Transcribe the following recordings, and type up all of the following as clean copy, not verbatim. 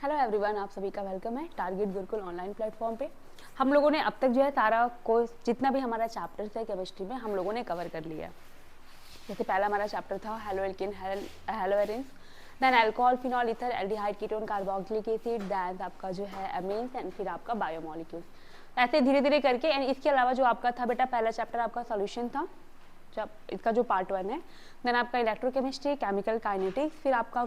Hello everyone, आप सभी का वेलकम है टारगेट गुरुकुल ऑनलाइन प्लेटफॉर्म पे। हम लोगों ने अब तक जो है सारा कोर्स जितना भी हमारा चैप्टर है केमिस्ट्री में हम लोगों ने कवर कर लिया। जैसे पहला हमारा चैप्टर था halo alkane halo arenes, then alcohol phenol ether aldehyde ketone carboxylic acid, then आपका जो है अमीन्स एंड फिर आपका बायोमोलिक्यूल्स। ऐसे धीरे धीरे करके एंड इसके अलावा जो आपका था बेटा पहला चैप्टर आपका सॉल्यूशन था, जब इसका जो पार्ट 1 है, देन आपका इलेक्ट्रोकेमिस्ट्री, केमिकल काइनेटिक्स, फिर आपका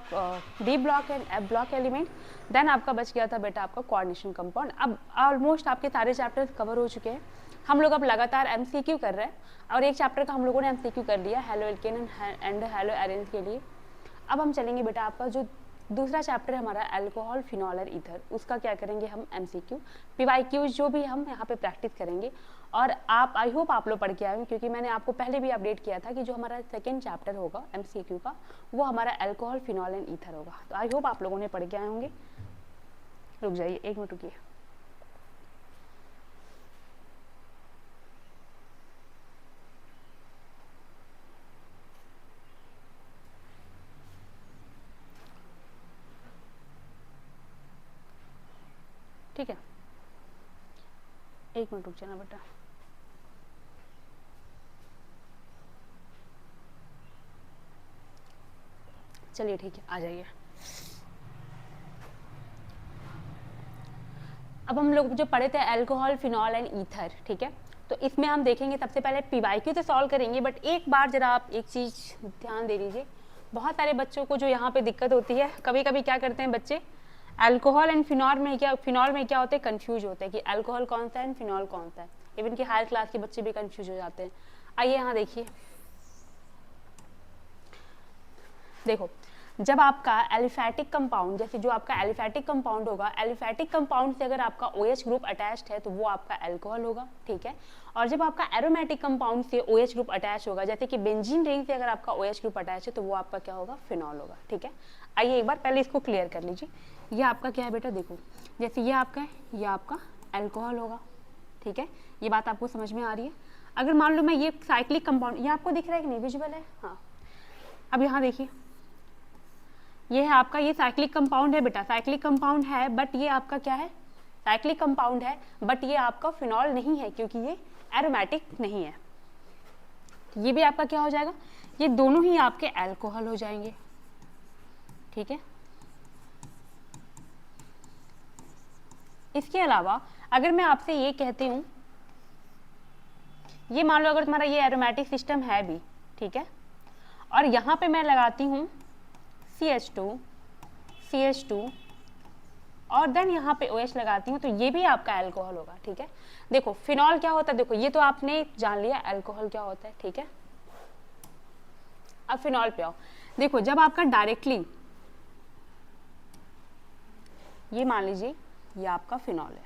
D block and F block element, then आपका बच गया था बेटा आपका कोऑर्डिनेशन कंपाउंड। अब ऑलमोस्ट आपके सारे चैप्टर्स कवर हो चुके हैं। हम लोग अब लगातार एमसीक्यू कर रहे हैं और एक चैप्टर का हम लोगों ने एमसीक्यू कर लिया halo alkane and hello arenes के लिए। अब हम चलेंगे बेटा आपका जो दूसरा चैप्टर है हमारा अल्कोहल फिनॉल और ईथर, उसका क्या करेंगे हम एमसीक्यू पीवाईक्यूज जो भी हम यहाँ पे प्रैक्टिस करेंगे। और आप आई होप आप लोग पढ़ के आए, क्योंकि मैंने आपको पहले भी अपडेट किया था कि जो हमारा सेकंड चैप्टर होगा एमसीक्यू का वो हमारा अल्कोहल फिनॉल एंड ईथर होगा। तो आई होप आप लोगों ने पढ़ के आए होंगे। रुक जाइए, एक मिनट रुकिए। ठीक है, एक मिनट रुक जाना बेटा। चलिए ठीक है, आ जाइए। अब हम लोग जो पढ़े थे अल्कोहल फिनॉल एंड ईथर, ठीक है, तो इसमें हम देखेंगे सबसे पहले पीवाईक्यू तो सॉल्व करेंगे, बट एक बार जरा आप एक चीज़ ध्यान दे लीजिए। बहुत सारे बच्चों को जो यहाँ पे दिक्कत होती है, कभी कभी क्या करते हैं बच्चे अल्कोहल एंड फिनॉल में क्या होते हैं, कंफ्यूज होते हैं कि अल्कोहल कौन सा है एंड फिनॉल कौन सा है। इवन कि हायर क्लास के बच्चे भी कंफ्यूज हो जाते हैं। आइए यहाँ देखिए, देखो जब आपका एलिफैटिक कंपाउंड, जैसे जो आपका एलिफैटिक कंपाउंड होगा, एलिफैटिक कंपाउंड से अगर आपका OH ग्रुप अटैच्ड है तो वो आपका अल्कोहल होगा, ठीक है। और जब आपका एरोमेटिक कंपाउंड से OH ग्रुप अटैच होगा, जैसे कि बेंजीन रिंग से अगर आपका OH ग्रुप अटैच है तो वो आपका क्या होगा, फिनॉल होगा, ठीक है। आइए एक बार पहले इसको क्लियर कर लीजिए। ये आपका क्या है बेटा, देखो जैसे ये आपका है, ये आपका अल्कोहल होगा, ठीक है। ये बात आपको समझ में आ रही है। अगर मान लो मैं ये साइक्लिक कंपाउंड, ये आपको दिख रहा है कि नहीं, विजुअल है, हाँ। अब यहाँ देखिए, ये है आपका, ये साइक्लिक कंपाउंड है बेटा, साइक्लिक कंपाउंड है, बट ये आपका क्या है, साइक्लिक कंपाउंड है, बट ये आपका फिनॉल नहीं है क्योंकि ये एरोमेटिक नहीं है। ये भी आपका क्या हो जाएगा, ये दोनों ही आपके अल्कोहल हो जाएंगे, ठीक है। इसके अलावा अगर मैं आपसे ये कहती हूं, ये मान लो अगर तुम्हारा ये एरोमेटिक सिस्टम है भी, ठीक है, और यहां पे मैं लगाती हूं CH2 और देन यहाँ पे OH लगाती हूँ, तो ये भी आपका अल्कोहल होगा, ठीक है। देखो फिनॉल क्या होता है, देखो ये तो आपने जान लिया अल्कोहल क्या होता है, ठीक है। अब फिनॉल पे आओ, देखो जब आपका डायरेक्टली, ये मान लीजिए ये आपका फिनॉल है,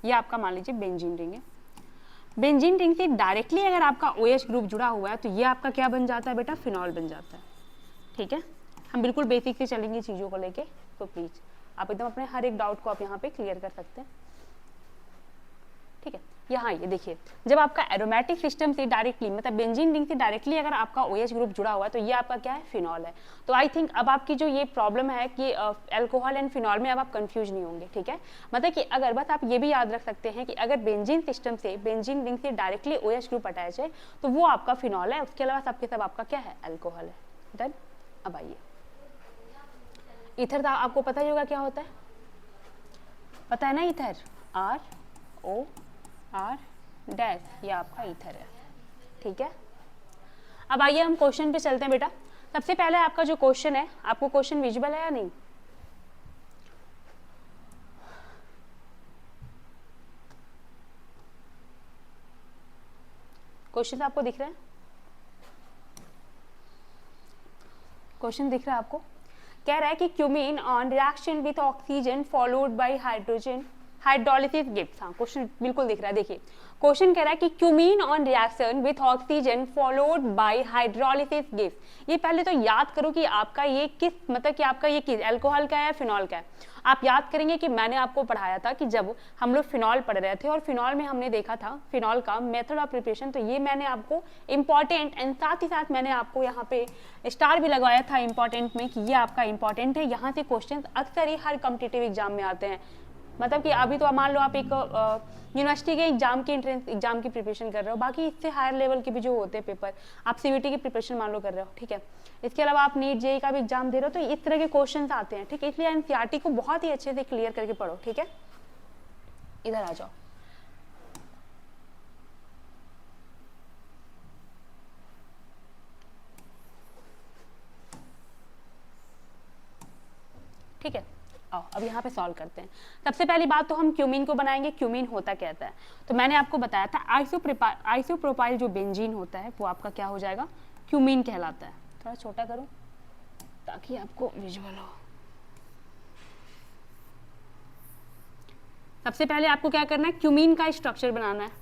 ये आपका मान लीजिए बेंजीन रिंग है। बेंजीन रिंग से डायरेक्टली अगर आपका OH ग्रुप जुड़ा हुआ है तो ये आपका क्या बन जाता है बेटा, फिनॉल बन जाता है, ठीक है। हम बिल्कुल बेसिक से चलेंगे चीज़ों को लेके, तो प्लीज़ आप एकदम अपने हर एक डाउट को आप यहाँ पे क्लियर कर सकते हैं, ठीक है। यहाँ ये देखिए, जब आपका एरोमेटिक सिस्टम से डायरेक्टली, मतलब बेंजीन रिंग से डायरेक्टली अगर आपका OH ग्रुप जुड़ा हुआ है तो ये आपका क्या है, फिनॉल है। तो आई थिंक अब आपकी जो ये प्रॉब्लम है कि अल्कोहल एंड फिनॉल में अब आप कंफ्यूज नहीं होंगे, ठीक है। मतलब कि अगर बस आप ये भी याद रख सकते हैं कि अगर बेंजीन सिस्टम से, बेंजीन रिंग से डायरेक्टली OH ग्रुप अटैच है तो वो आपका फिनॉल है, उसके अलावा सबके सब आपका क्या है, अल्कोहल है। डन। अब आइए ईथर था, आपको पता ही होगा क्या होता है, पता है ना, ईथर ROR डैश, ये आपका ईथर है, ठीक है। अब आइए हम क्वेश्चन पे चलते हैं बेटा। सबसे पहले आपका जो क्वेश्चन है, आपको क्वेश्चन विजिबल है या नहीं, क्वेश्चन आपको दिख रहा है, क्वेश्चन दिख रहा है आपको। कह रहा है कि cumene on reaction with oxygen followed by hydrogen hydrolysis gives, हाँ क्वेश्चन बिल्कुल दिख रहा है, देखिए क्वेश्चन कह रहा है कि cumene on reaction with oxygen followed by hydrolysis gives. ये पहले तो याद करो कि आपका ये किस, मतलब कि आपका ये किस अल्कोहल का है या फिनॉल का है। आप याद करेंगे कि मैंने आपको पढ़ाया था कि जब हम लोग फिनॉल पढ़ रहे थे और फिनॉल में हमने देखा था फिनॉल का मेथड ऑफ प्रिपरेशन, तो ये मैंने आपको इंपॉर्टेंट एंड साथ ही साथ मैंने आपको यहाँ पे स्टार भी लगवाया था इंपॉर्टेंट में कि ये आपका इंपॉर्टेंट है, यहाँ से क्वेश्चन अक्सर ही हर कॉम्पिटिटिव एग्जाम में आते हैं। मतलब कि अभी तो मान लो आप एक यूनिवर्सिटी के एग्जाम की एंट्रेंस एग्जाम की प्रिपरेशन कर रहे हो, बाकी इससे हायर लेवल के भी जो होते हैं पेपर, आप सीबीटी की प्रिपरेशन मान लो कर रहे हो, ठीक है, इसके अलावा आप नीट जेई का भी एग्जाम दे रहे हो, तो इस तरह के क्वेश्चंस आते हैं, ठीक है, इसलिए एनसीईआरटी को बहुत ही अच्छे से क्लियर करके पढ़ो, ठीक है। इधर आ जाओ, ठीक है। आओ अब यहाँ पे सॉल्व करते हैं। सबसे पहली बात तो हम क्यूमीन को बनाएंगे। क्यूमीन होता कहता है, तो मैंने आपको बताया था आइसोप्रोपाइल जो बेंजीन होता है वो आपका क्या हो जाएगा, क्यूमीन कहलाता है। थोड़ा छोटा करो ताकि आपको विजुअल हो। सबसे पहले आपको क्या करना है, क्यूमीन का स्ट्रक्चर बनाना है।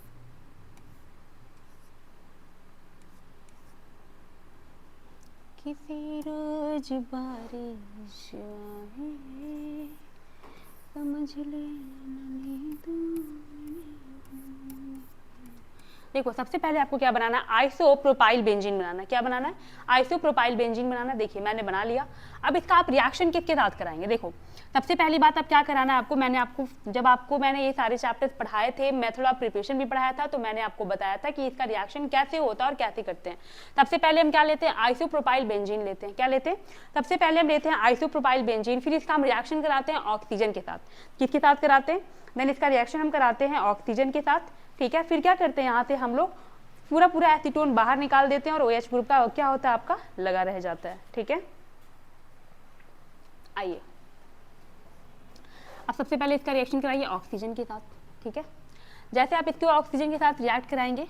किसी रोज बारिश आए, समझ ले देखो सबसे पहले आपको क्या बनाना है, आइसोप्रोपाइल बेंजीन बनाना है। क्या बनाना है, आइसोप्रोपाइल बेंजीन बनाना। देखिए मैंने बना लिया। अब इसका आप रिएक्शन किसके साथ कराएंगे, देखो सबसे पहली बात अब क्या कराना है आपको, मैंने ये सारे चैप्टर्स पढ़ाए थे, मेथड ऑफ प्रिपरेशन भी पढ़ाया था, तो मैंने आपको बताया था कि इसका रिएक्शन कैसे होता है और कैसे करते हैं। सबसे पहले हम क्या लेते हैं, आइसोप्रोपाइल बेंजीन लेते हैं। क्या लेते हैं, सबसे पहले हम लेते हैं आइसोप्रोपाइल बेंजीन, फिर इसका हम रिएक्शन कराते हैं ऑक्सीजन के साथ। किसके साथ कराते हैं, देन इसका रिएक्शन हम कराते हैं ऑक्सीजन के साथ, ठीक है। फिर क्या करते हैं, यहाँ से हम लोग पूरा एसीटोन बाहर निकाल देते हैं और OH ग्रुप का क्या होता है आपका लगा रह जाता है, ठीक है। आइए अब सबसे पहले इसका रिएक्शन कराइए ऑक्सीजन के साथ, ठीक है। जैसे आप इसको ऑक्सीजन के साथ रिएक्ट कराएंगे,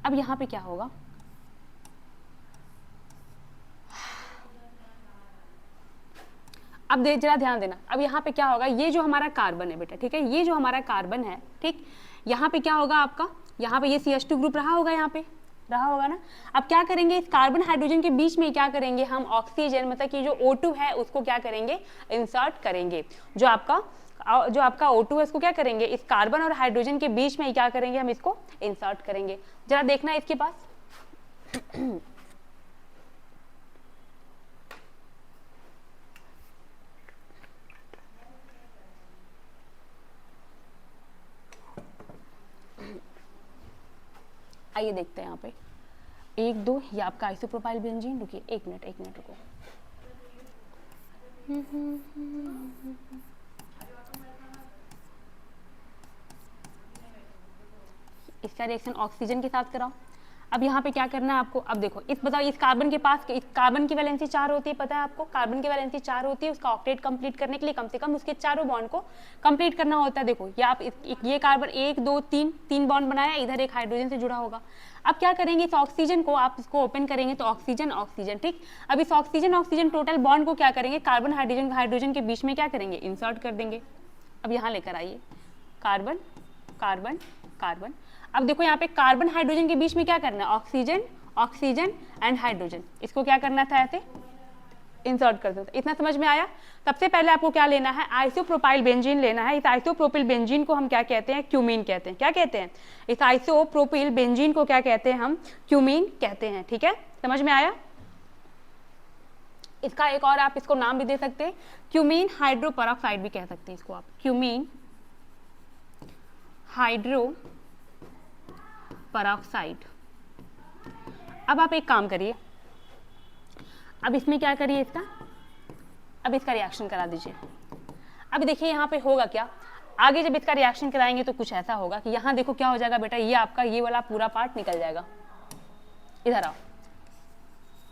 अब यहाँ पे क्या होगा, अब जरा ध्यान देना। अब यहाँ पे क्या होगा, ये जो हमारा कार्बन है बेटा, ठीक है, ये जो हमारा कार्बन है, ठीक, यहाँ पे क्या होगा आपका, यहाँ पे ये CH2 ग्रुप रहा होगा, यहाँ पे रहा होगा ना। अब क्या करेंगे, इस कार्बन हाइड्रोजन के बीच में क्या करेंगे हम, ऑक्सीजन मतलब कि जो O2 है उसको क्या करेंगे, इंसर्ट करेंगे। जो आपका O2 है उसको क्या करेंगे, इस कार्बन और हाइड्रोजन के बीच में क्या करेंगे, हम इसको इंसर्ट करेंगे। जरा देखना इसके पास आइए देखते हैं यहाँ पे 1 2, ये आपका आइसोप्रोपाइल बेंजीन। रुकिए एक मिनट रुको। इसका रिएक्शन ऑक्सीजन के साथ कराओ। अब यहाँ पे क्या करना है आपको, अब देखो बताओ इस कार्बन के पास, इस कार्बन की वैलेंसी 4 होती है, पता है आपको, कार्बन की वैलेंसी 4 होती है। उसका ऑक्टेट कंप्लीट करने के लिए कम से कम उसके चारों बॉन्ड को कंप्लीट करना होता है। देखो ये आप ये कार्बन 1 2 3 बॉन्ड बनाया, इधर एक हाइड्रोजन से जुड़ा होगा। अब क्या करेंगे, इस ऑक्सीजन को आप इसको ओपन करेंगे तो ऑक्सीजन, ठीक। अब इस ऑक्सीजन टोटल बॉन्ड को क्या करेंगे, कार्बन हाइड्रोजन के बीच में क्या करेंगे, इंसर्ट कर देंगे। अब यहाँ लेकर आइए कार्बन कार्बन कार्बन। अब देखो यहाँ पे कार्बन हाइड्रोजन के बीच में क्या करना है, ऑक्सीजन एंड हाइड्रोजन, इसको क्या करना था, ऐसे इंसर्ट कर देते। इतना समझ में आया। सबसे पहले आपको क्या लेना है, आइसोप्रोपाइल बेंजीन लेना है। इस आइसोप्रोपिल बेंजीन को हम क्या कहते हैं, क्यूमीन कहते हैं। क्या कहते हैं, इस आइसोप्रोपिल बेंजीन को क्या कहते हैं हम, क्यूमीन कहते हैं, ठीक है, समझ में आया। इसका एक और आप इसको नाम भी दे सकते हैं, क्यूमीन हाइड्रोपरऑक्साइड भी कह सकते हैं इसको आप, क्यूमीन हाइड्रो परऑक्साइड। अब आप एक काम करिए, अब इसमें क्या करिए, अब इसका रिएक्शन करा दीजिए। अब देखिए यहाँ पे होगा क्या, आगे जब इसका रिएक्शन कराएंगे तो कुछ ऐसा होगा कि यहाँ देखो क्या हो जाएगा बेटा, ये आपका ये वाला पूरा पार्ट निकल जाएगा। इधर आओ,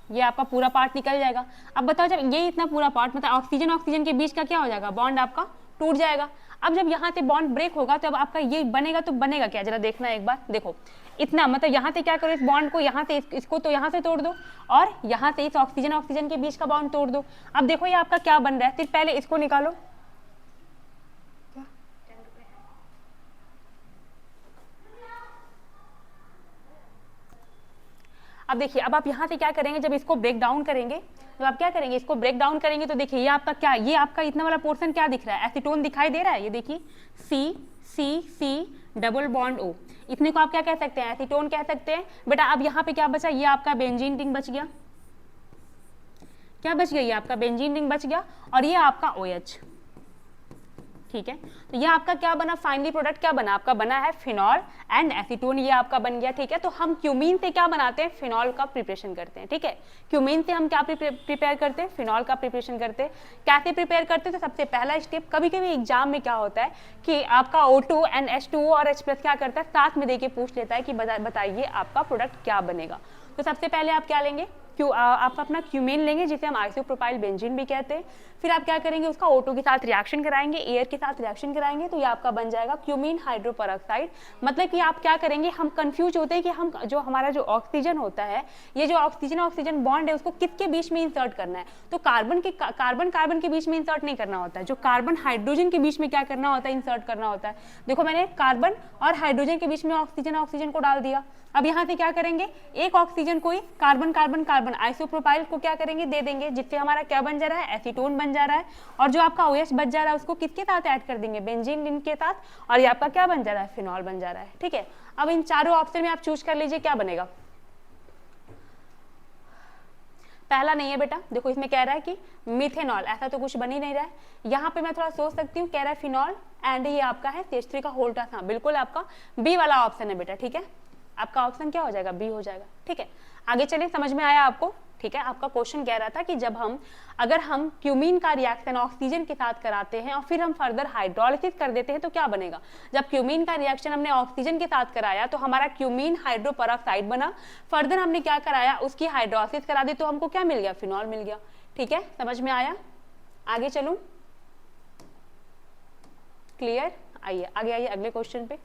ये आपका पूरा पार्ट निकल जाएगा। अब बताओ जब ये इतना पूरा पार्ट मतलब ऑक्सीजन के बीच का क्या हो जाएगा, बॉन्ड आपका टूट जाएगा। अब जब यहाँ से बॉन्ड ब्रेक होगा तो अब आपका ये बनेगा, तो बनेगा क्या जरा देखना एक बार, देखो इतना, मतलब यहाँ से क्या करो, इस बॉन्ड को यहाँ से इसको तो यहाँ से तोड़ दो और यहाँ से इस ऑक्सीजन ऑक्सीजन के बीच का बॉन्ड तोड़ दो। अब देखो ये आपका क्या बन रहा है, सिर्फ पहले इसको निकालो, अब देखिए अब आप यहाँ से क्या करेंगे, जब इसको ब्रेक डाउन करेंगे, जब आप क्या करेंगे इसको ब्रेक डाउन करेंगे तो देखिए ये आपका क्या, ये आपका इतना वाला पोर्शन क्या दिख रहा है, एसीटोन दिखाई दे रहा है, ये देखिए सी सी सी डबल बॉन्ड ओ, इतने को आप क्या कह सकते हैं, एसीटोन कह सकते हैं। बेटा अब यहाँ पे क्या बचा, ये आपका बेंजीन रिंग बच गया, क्या बच गया, ये आपका बेंजीन रिंग बच गया और ये आपका OH, ठीक है। तो ये आपका क्या बना, फाइनली प्रोडक्ट क्या बना, आपका बना है फिनॉल एंड एसीटोन, ये आपका बन गया, ठीक है। तो हम क्यूमीन से क्या बनाते हैं, फिनॉल का प्रिपरेशन करते हैं, ठीक है। क्यूमीन से हम क्या प्रिपेयर करते हैं, फिनॉल का प्रिपरेशन करते हैं। कैसे प्रिपेयर करते हैं, तो सबसे पहला स्टेप, कभी कभी एग्जाम में क्या होता है कि आपका O2 एंड H2O और H+ क्या करता है, साथ में देके पूछ लेता है कि बताइए आपका प्रोडक्ट क्या बनेगा। तो सबसे पहले आप क्या लेंगे, आप अपना क्यूमेन लेंगे जिसे हम आइसोप्रोपाइल बेंजीन भी कहते हैं। फिर आप क्या करेंगे, उसका O2 के साथ रिएक्शन कराएंगे, एयर के साथ रिएक्शन कराएंगे, तो ये आपका बन जाएगा क्यूमीन हाइड्रोपेरोक्साइड। मतलब कि आप क्या करेंगे, हम कंफ्यूज होते हैं कि हम जो हमारा जो ऑक्सीजन होता है, ये जो ऑक्सीजन ऑक्सीजन बॉन्ड है उसको किसके बीच में इंसर्ट करना है, तो कार्बन के बीच में इंसर्ट नहीं करना होता है, जो कार्बन हाइड्रोजन के बीच में क्या करना होता है, इंसर्ट करना होता है। देखो मैंने कार्बन और हाइड्रोजन के बीच में ऑक्सीजन ऑक्सीजन को डाल दिया। अब यहाँ से क्या करेंगे, एक ऑक्सीजन को ही कार्बन कार्बन कार्बन आइसोप्रोपाइल को क्या करेंगे, दे देंगे, जिससे हमारा क्या बन जा रहा है, एसीटोन बन जा रहा है। और जो आपका OH बच जा रहा है उसको किसके साथ ऐड कर देंगे, बेंजीन रिंग के साथ, और ये आपका क्या बन जा रहा है, फिनॉल बन जा रहा है, ठीक है। अब इन चारों ऑप्शन में आप चूज कर लीजिए क्या बनेगा। पहला नहीं है बेटा, देखो इसमें कह रहा है कि मिथेनॉल, ऐसा तो कुछ बन ही नहीं रहा है। यहाँ पे मैं थोड़ा सोच सकती हूँ, कह रहा है फिनॉल एंड ये आपका है CH3 का होल टास, हाँ बिल्कुल आपका बी वाला ऑप्शन है बेटा, ठीक है। आपका ऑप्शन क्या हो जाएगा, बी हो जाएगा, ठीक है। आगे चलिए, समझ में आया आपको, ठीक है। आपका क्वेश्चन कह रहा था कि अगर हम क्यूमीन का रिएक्शन ऑक्सीजन के साथ कराते हैं और फिर हम फर्दर हाइड्रोलिसिस कर देते हैं तो क्या बनेगा। जब क्यूमीन का रिएक्शन हमने ऑक्सीजन के साथ कराया तो हमारा क्यूमीन हाइड्रोपेरोक्साइड बना, फर्दर हमने क्या कराया, उसकी हाइड्रोलिसिस करा दी तो हमको क्या मिल गया, फिनॉल मिल गया, ठीक है। समझ में आया, आगे चलूं, क्लियर। आइए आगे आइए अगले क्वेश्चन पे।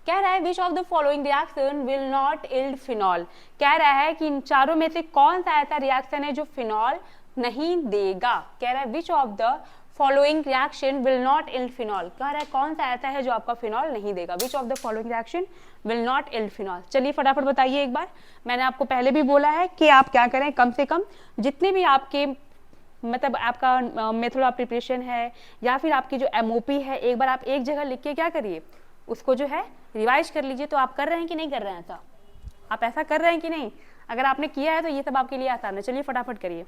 कह रहा है which of the following reaction will not yield phenol, कह रहा है कि इन चारों में से कौन सा ऐसा रिएक्शन है जो फिनॉल नहीं देगा। कह रहा है which of the following reaction will not yield phenol, कह रहा है कौन सा ऐसा है जो आपका फिनॉल नहीं देगा, विच of the following reaction will not yield phenol. चलिए फटाफट बताइए एक बार, मैंने आपको पहले भी बोला है कि आप क्या करें, कम से कम जितने भी आपके मतलब आपका मेथड ऑफ प्रिपरेशन है या फिर आपकी जो MOP है, एक बार आप एक जगह लिख के क्या करिए, उसको जो है रिवाइज कर लीजिए। तो आप कर रहे हैं कि नहीं कर रहे हैं ऐसा, आप ऐसा कर रहे हैं कि नहीं, अगर आपने किया है तो ये सब आपके लिए आसान है। चलिए फटाफट करिए।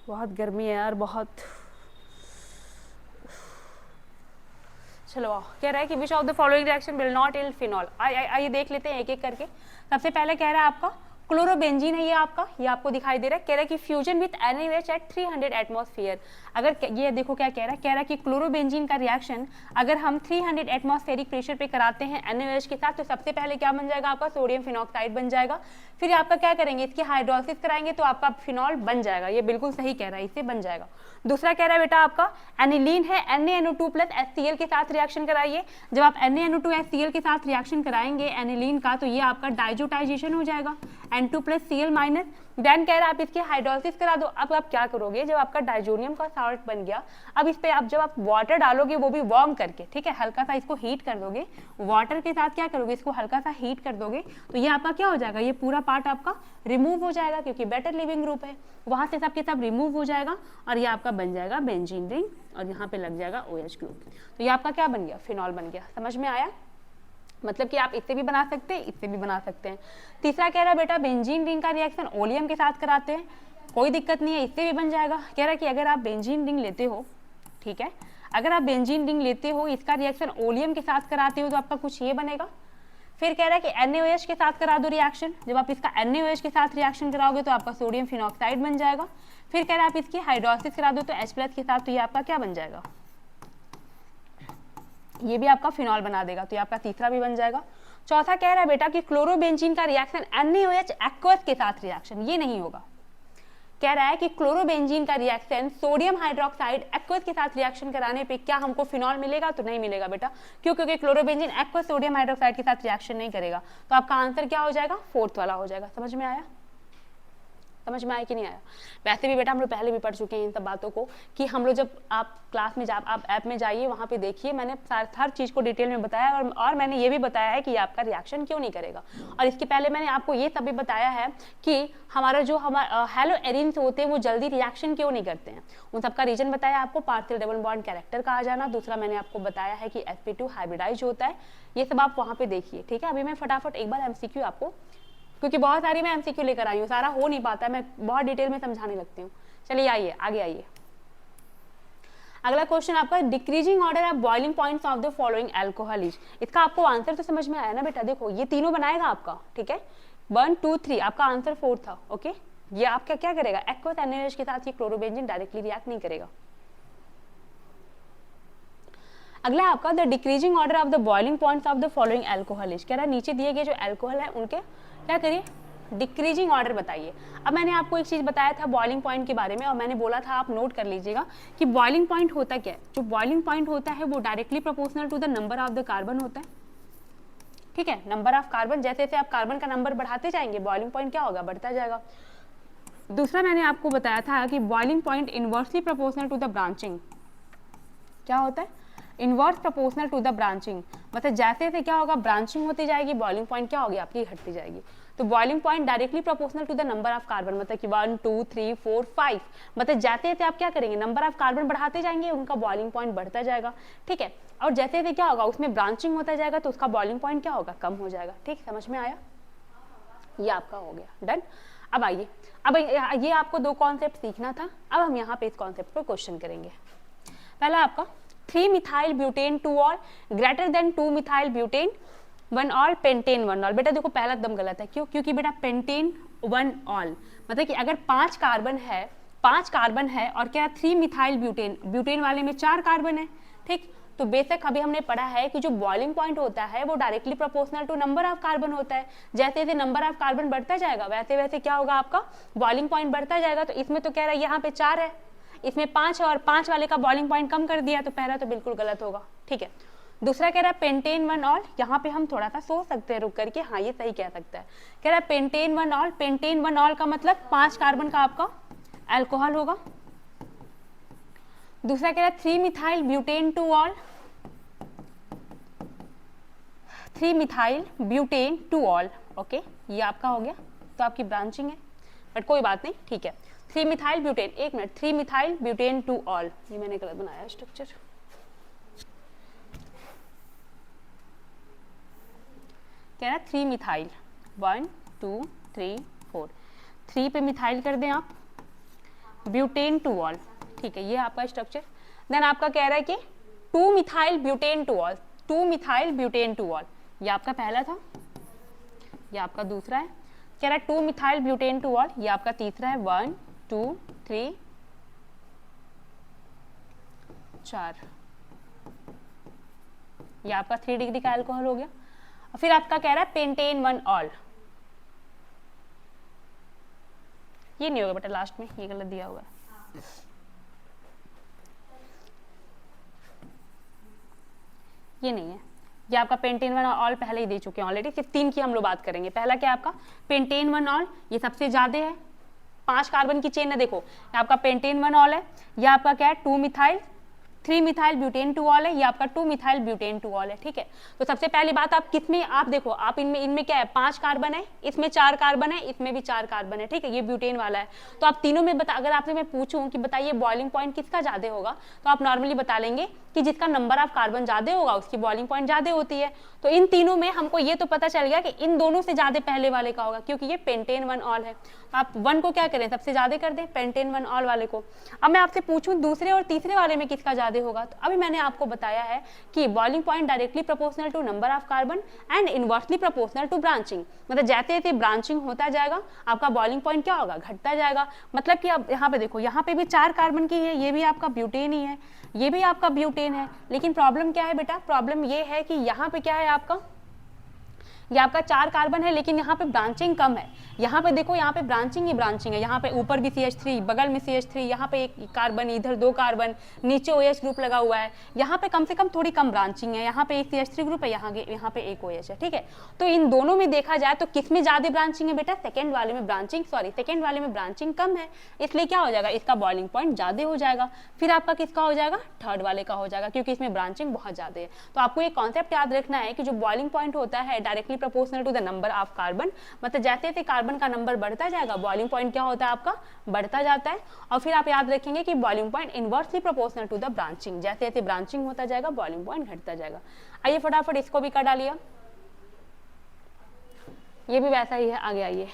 बहुत गर्मी है यार, बहुत। चलो कह रहा है कि विच of the following reaction will not yield phenol. आइए देख लेते हैं एक एक करके। सबसे पहले कह रहा है आपका क्लोरोबेंजीन है, ये आपको दिखाई दे रहा है। कह रहा है कि fusion with NaOH at 300 atmosphere. अगर ये देखो क्या कह रहा है कि क्लोरोबेंजीन का रिएक्शन अगर हम 300 एटमॉस्फेरिक प्रेशर पे कराते हैं NaOH के साथ तो सबसे पहले क्या बन जाएगा, आपका सोडियम फिनॉक्साइड बन जाएगा। फिर आपका क्या करेंगे, इसकी हाइड्रोलिसिस कराएंगे तो आपका फिनॉल बन जाएगा। ये बिल्कुल सही कह रहा है, इससे बन जाएगा। दूसरा कह रहा है बेटा आपका एनिलीन है, NaNO2 प्लस HCl के साथ रिएक्शन कराइए। जब आप NaNO2 HCl के साथ रिएक्शन कराएंगे एनिलीन का तो ये आपका डाइजोटाइजेशन हो जाएगा, N2 plus Cl minus. Then कह रहा है आप इसकी हाइड्रोलिसिस करा दो। अब आप क्या करोगे, जब आपका डाइजोनियम का सॉल्ट बन गया, अब इस पे जब आप वाटर डालोगे वो भी वार्म करके, ठीक है, हल्का सा इसको हीट कर दोगे, वाटर के साथ क्या करोगे, इसको हल्का सा हीट कर दोगे तो ये आपका क्या हो जाएगा, ये पूरा पार्ट आपका रिमूव हो जाएगा क्योंकि बेटर लिविंग ग्रुप है, वहां से सबके सब रिमूव हो जाएगा और ये आपका बन जाएगा बेंजीन रिंग और यहाँ पे लग जाएगा OH ग्रुप। तो ये आपका क्या बन गया, फिनॉल बन गया। समझ में आया, मतलब कि आप इससे भी बना सकते हैं, इससे भी बना सकते हैं। तीसरा कह रहा है बेटा बेंजीन रिंग का रिएक्शन ओलियम के साथ कराते हैं, कोई दिक्कत नहीं है, इससे भी बन जाएगा। कह रहा है कि अगर आप बेंजीन रिंग लेते हो, ठीक है, अगर आप बेंजीन रिंग लेते हो, इसका रिएक्शन ओलियम के साथ कराते हो तो आपका कुछ ये बनेगा। फिर कह रहा है कि NaOH के साथ करा दो रिएक्शन, जब आप इसका NaOH के साथ रिएक्शन कराओगे तो आपका सोडियम फिनॉक्साइड बन जाएगा। फिर कह रहा है आप इसकी हाइड्रोलिसिस करा दो तो H+ के साथ, तो ये आपका क्या बन जाएगा, ये भी आपका फिनॉल बना देगा। तो ये आपका तीसरा भी बन जाएगा। चौथा कह रहा है बेटा कि क्लोरोबेंजीन का रिएक्शन NaOH एक्वस के साथ रिएक्शन, ये नहीं होगा। कह रहा है कि क्लोरोबेंजीन का रिएक्शन सोडियम हाइड्रोक्साइड एक्वस के साथ रिएक्शन कराने पे क्या हमको फिनॉल मिलेगा, तो नहीं मिलेगा बेटा, क्यों, क्योंकि क्लोरोबेंजीन एक्वस सोडियम हाइड्रोक्साइड के साथ रिएक्शन नहीं करेगा। तो आपका आंसर क्या हो जाएगा, फोर्थ वाला हो जाएगा। समझ में आया, समझ में आया कि नहीं आया? वैसे भी बेटा हम लोग पहले भी पढ़ चुके हैं इन सब बातों को, कि हम लोग जब आप क्लास में आप ऐप में जाइए, वहाँ पे देखिए, मैंने हर चीज़ को डिटेल में बताया, और मैंने ये भी बताया है कि आपका रिएक्शन क्यों नहीं करेगा। और इसके पहले मैंने आपको ये सब भी बताया है कि हमारा जो हेलो एरिन्स होते हैं वो जल्दी रिएक्शन क्यों नहीं करते हैं। उन सबका रीजन बताया आपको, पार्शियल डबल बॉन्ड कैरेक्टर का आ जाना, दूसरा मैंने आपको बताया है कि sp2 हाइब्रिडाइज होता है। ये सब आप वहाँ पे देखिए, ठीक है। अभी मैं फटाफट एक बार MCQ आपको, क्योंकि बहुत सारी मैं MCQ लेकर आई हूँ, सारा हो नहीं पाता है, मैं बहुत डिटेल में समझाने लगती हूँ। चलिए आइए आगे आइए। अगला क्वेश्चन आपका, decreasing order of boiling points of the following alcohol is. इसका आपको आंसर तो समझ में आया ना बेटा, देखो ये तीनों बनाएगा आपका, ठीक है, 1 2 3, आपका आंसर 4 था। ओके, ये आपका क्या करेगा, एक्वस NaOH के साथ ये क्लोरोबेंजीन डायरेक्टली रिएक्ट नहीं करेगा। अगला आपका, the decreasing order of the boiling points of the following alcohol is. कह रहा है नीचे दिए गए जो अल्कोहल है उनके क्या करिए, डिक्रीजिंग ऑर्डर बताइए। अब मैंने आपको एक चीज बताया था बॉइलिंग पॉइंट के बारे में, और मैंने बोला था, आप नोट कर लीजिएगा कि बॉइलिंग पॉइंट होता क्या है। जो बॉइलिंग पॉइंट होता है वो directly proportional to the number of the carbon होता है, ठीक है। नंबर ऑफ कार्बन, जैसे जैसे आप कार्बन का नंबर बढ़ाते जाएंगे बॉइलिंग पॉइंट क्या होगा, बढ़ता जाएगा। दूसरा मैंने आपको बताया था कि boiling point inversely proportional to the branching. क्या होता है, inverse proportional to the branching, मतलब जैसे जैसे क्या होगा, ब्रांचिंग होती जाएगी, बॉइलिंग पॉइंट क्या होगी आपकी, घटती जाएगी। तो boiling point directly proportional to the number of carbon, मतलब कि 1 2 3 4 5, मतलब जैसे जैसे आप क्या करेंगे, नंबर ऑफ कार्बन बढ़ाते जाएंगे, उनका बॉइलिंग पॉइंट बढ़ता जाएगा, ठीक है। और जैसे जैसे क्या होगा, उसमें ब्रांचिंग होता जाएगा, तो उसका बॉइलिंग पॉइंट क्या होगा, कम हो जाएगा। ठीक, समझ में आया, ये आपका हो गया डन। अब आइए, अब ये आपको दो कॉन्सेप्ट सीखना था, अब हम यहाँ पे इस कॉन्सेप्ट पर क्वेश्चन करेंगे। पहला आपका 3 methyl butane 2 all greater than 2 methyl butane 1 all pentane 1 all. बेटा देखो पहला एकदम गलत है, क्यों, क्योंकि बेटा पेंटेन 1 ऑल मतलब कि अगर 5 कार्बन है और क्या 3 मिथाइल ब्यूटेन, ब्यूटेन वाले में 4 कार्बन है, ठीक। तो बेशक अभी हमने पढ़ा है कि जो बॉइलिंग पॉइंट होता है वो directly proportional to number of carbon होता है। जैसे जैसे नंबर ऑफ कार्बन बढ़ता जाएगा वैसे वैसे क्या होगा, आपका बॉइलिंग पॉइंट बढ़ता जाएगा। तो इसमें तो कह रहा है यहाँ पे 4 है, इसमें 5 है, और 5 वाले का बॉइलिंग पॉइंट कम कर दिया, तो पहला तो बिल्कुल गलत होगा, ठीक है। दूसरा कह रहा है पेंटेन 1 ऑल, यहाँ पे हम थोड़ा सा सोच सकते हैं रुक करके, हाँ ये सही कह सकता है। कह रहा है पेंटेन 1 ऑल, पेंटेन 1 ऑल का मतलब 5 कार्बन का आपका अल्कोहल होगा। दूसरा कह रहा है 3 methyl butane 2 all, 3 methyl butane 2 all, okay, ये आपका हो गया, तो आपकी ब्रांचिंग है, बट कोई बात नहीं, ठीक है। 3 मिथाइल ब्यूटेन, एक मिनट, 3 मिथाइल ब्यूटेन 2 ऑल, ये मैंने गलत बनाया स्ट्रक्चर। कह रहा है 3 मिथाइल, 1 2 3 4, 3 पे मिथाइल कर दें आप, ब्यूटेन 2 ऑल, ठीक है, ये आपका स्ट्रक्चर। देन आपका कह रहा है कि 2 methyl butane 2 all, 2 methyl butane 2 all, ये आपका पहला था, ये आपका दूसरा है। कह रहा है 2 मिथाइल ब्यूटेन 2 ऑल, ये आपका तीसरा है, 1 2 3 4, ये आपका 3 डिग्री का अल्कोहल हो गया। और फिर आपका कह रहा है पेंटेन 1 ऑल, ये नहीं होगा बेटा, लास्ट में ये गलत दिया हुआ है, ये नहीं है, ये आपका पेंटेन 1 ऑल पहले ही दे चुके हैं ऑलरेडी, सिर्फ 3 की हम लोग बात करेंगे। पहला क्या आपका पेंटेन 1 ऑल, ये सबसे ज्यादा है, 5 कार्बन की चेन है, देखो ये आपका पेंटेन 1 ऑल है, ये आपका क्या है 2 मिथाइल 3 मिथाइल ब्यूटेन 2 ऑल है, ये आपका 2 मिथाइल ब्यूटेन 2 ऑल है, ठीक है। तो सबसे पहली बात आप किसमें, आप देखो आप इनमें क्या है, 5 कार्बन है, इसमें 4 कार्बन है, इसमें भी 4 कार्बन है, ठीक है, ये ब्यूटेन वाला है। तो आप तीनों में अगर आपसे मैं पूछूं कि बताइए बॉइलिंग पॉइंट किसका ज्यादा होगा, तो आप नॉर्मली बता लेंगे कि जिसका नंबर ऑफ कार्बन ज्यादा होगा उसकी बॉइलिंग पॉइंट ज्यादा होती है। तो इन तीनों में हमको ये तो पता चल गया कि इन दोनों से ज्यादा पहले वाले का होगा, क्योंकि ये पेंटेन 1 ऑल है। आप 1 को क्या करें, सबसे ज्यादा कर दें, पेंटेन 1 ऑल वाले को। अब मैं आपसे पूछूं दूसरे और तीसरे वाले में किसका ज्यादा होगा, तो अभी मैंने आपको बताया है कि boiling point directly proportional to number of carbon and inversely proportional to branching, मतलब जैसे जैसे ब्रांचिंग होता जाएगा आपका बॉइलिंग पॉइंट क्या होगा, घटता जाएगा। मतलब कि अब यहाँ पे देखो, यहाँ पे भी 4 कार्बन की है, ये भी आपका ब्यूटेन ही है, ये भी आपका ब्यूटेन है, लेकिन प्रॉब्लम क्या है बेटा, प्रॉब्लम ये है कि यहाँ पे क्या है आपका, ये आपका 4 कार्बन है, लेकिन यहाँ पे ब्रांचिंग कम है। यहाँ पे देखो, यहाँ पे ब्रांचिंग ही ब्रांचिंग है, यहाँ पे ऊपर भी CH3, बगल में CH3, यहाँ पे एक कार्बन, इधर 2 कार्बन, नीचे OH ग्रुप लगा हुआ है। यहाँ पे कम से कम थोड़ी कम ब्रांचिंग है, यहाँ पे एक CH3 ग्रुप है, यहाँ पे एक OH है, ठीक है। तो इन दोनों में देखा जाए तो किस में ज्यादा ब्रांचिंग है बेटा, सेकेंड वाले में ब्रांचिंग कम है, इसलिए क्या हो जाएगा, इसका बॉइलिंग पॉइंट ज्यादा हो जाएगा। फिर आपका किसका हो जाएगा, थर्ड वाले का हो जाएगा, क्योंकि इसमें ब्रांचिंग बहुत ज्यादा है। तो आपको ये कॉन्सेप्ट याद रखना है कि जो बॉइलिंग पॉइंट होता है directly proportional to the number of carbon, मतलब जैसे जैसे कार्बन का नंबर बढ़ता जाएगा बॉइलिंग पॉइंट क्या होता है आपका, बढ़ता जाता है। और फिर आप याद रखेंगे कि boiling point inversely proportional to the branching, जैसे जैसे ब्रांचिंग होता जाएगा बॉइलिंग पॉइंट घटता जाएगा। आइए फटाफट इसको भी कर डालिए, ये भी वैसा ही है, आगे आइए।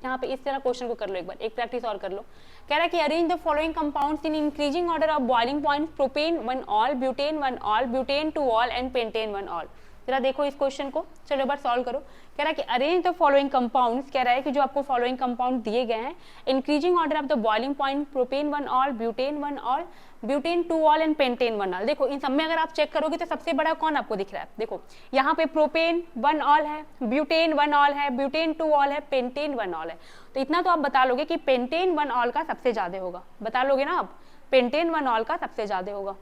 यहाँ पे इस तरह क्वेश्चन को कर लो, एक बार एक प्रैक्टिस और कर लो। कह रहा है कि arrange the following compounds in increasing order of boiling point, propane 1 ol, butane 1 ol, butane 2 all and pentane 1 all. जरा देखो इस क्वेश्चन को, चलो एक बार सॉल्व करो। कह रहा है कि अरेंज द फॉलोइंग कंपाउंड्स, कह रहा है कि जो आपको फॉलोइंग कंपाउंड दिए गए हैं, increasing order of the boiling point, propane 1 ol, butane 1 ol, butane 2 all and pentane 1 all. देखो इन सब में अगर आप चेक करोगे तो सबसे बड़ा कौन आपको दिख रहा है, देखो यहाँ पे प्रोपेन 1 ऑल है, ब्यूटेन 1 ऑल है, ब्यूटेन 2 ऑल है, पेंटेन 1 ऑल है। तो इतना तो आप बता लोगे कि पेंटेन 1 ऑल का सबसे ज्यादा होगा, बता लोगे ना आप, पेंटेन 1 ऑल का सबसे ज्यादा होगा।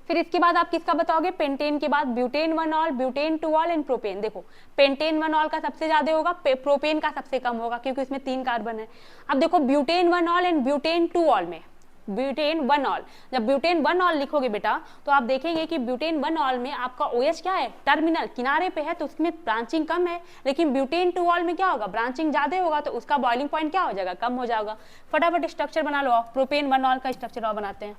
फिर इसके बाद आप किसका बताओगे, पेंटेन के बाद butane 1 ol, butane 2 all and propane. देखो पेंटेन 1 ऑल का सबसे ज्यादा होगा, प्रोपेन का सबसे कम होगा, क्योंकि इसमें 3 कार्बन है। अब देखो butane 1 all and butane 2 all में, ब्यूटेन 1 ऑल, जब ब्यूटेन 1 ऑल लिखोगे बेटा तो आप देखेंगे कि ब्यूटेन 1 ऑल में आपका OH क्या है, टर्मिनल किनारे पे है, तो उसमें ब्रांचिंग कम है। लेकिन ब्यूटेन 2 ऑल में क्या होगा, ब्रांचिंग ज्यादा होगा, तो उसका बॉइलिंग पॉइंट क्या हो जाएगा, कम हो जाएगा। फटाफट स्ट्रक्चर बना लो, प्रोपेन 1 ऑल का स्ट्रक्चर और बनाते हैं।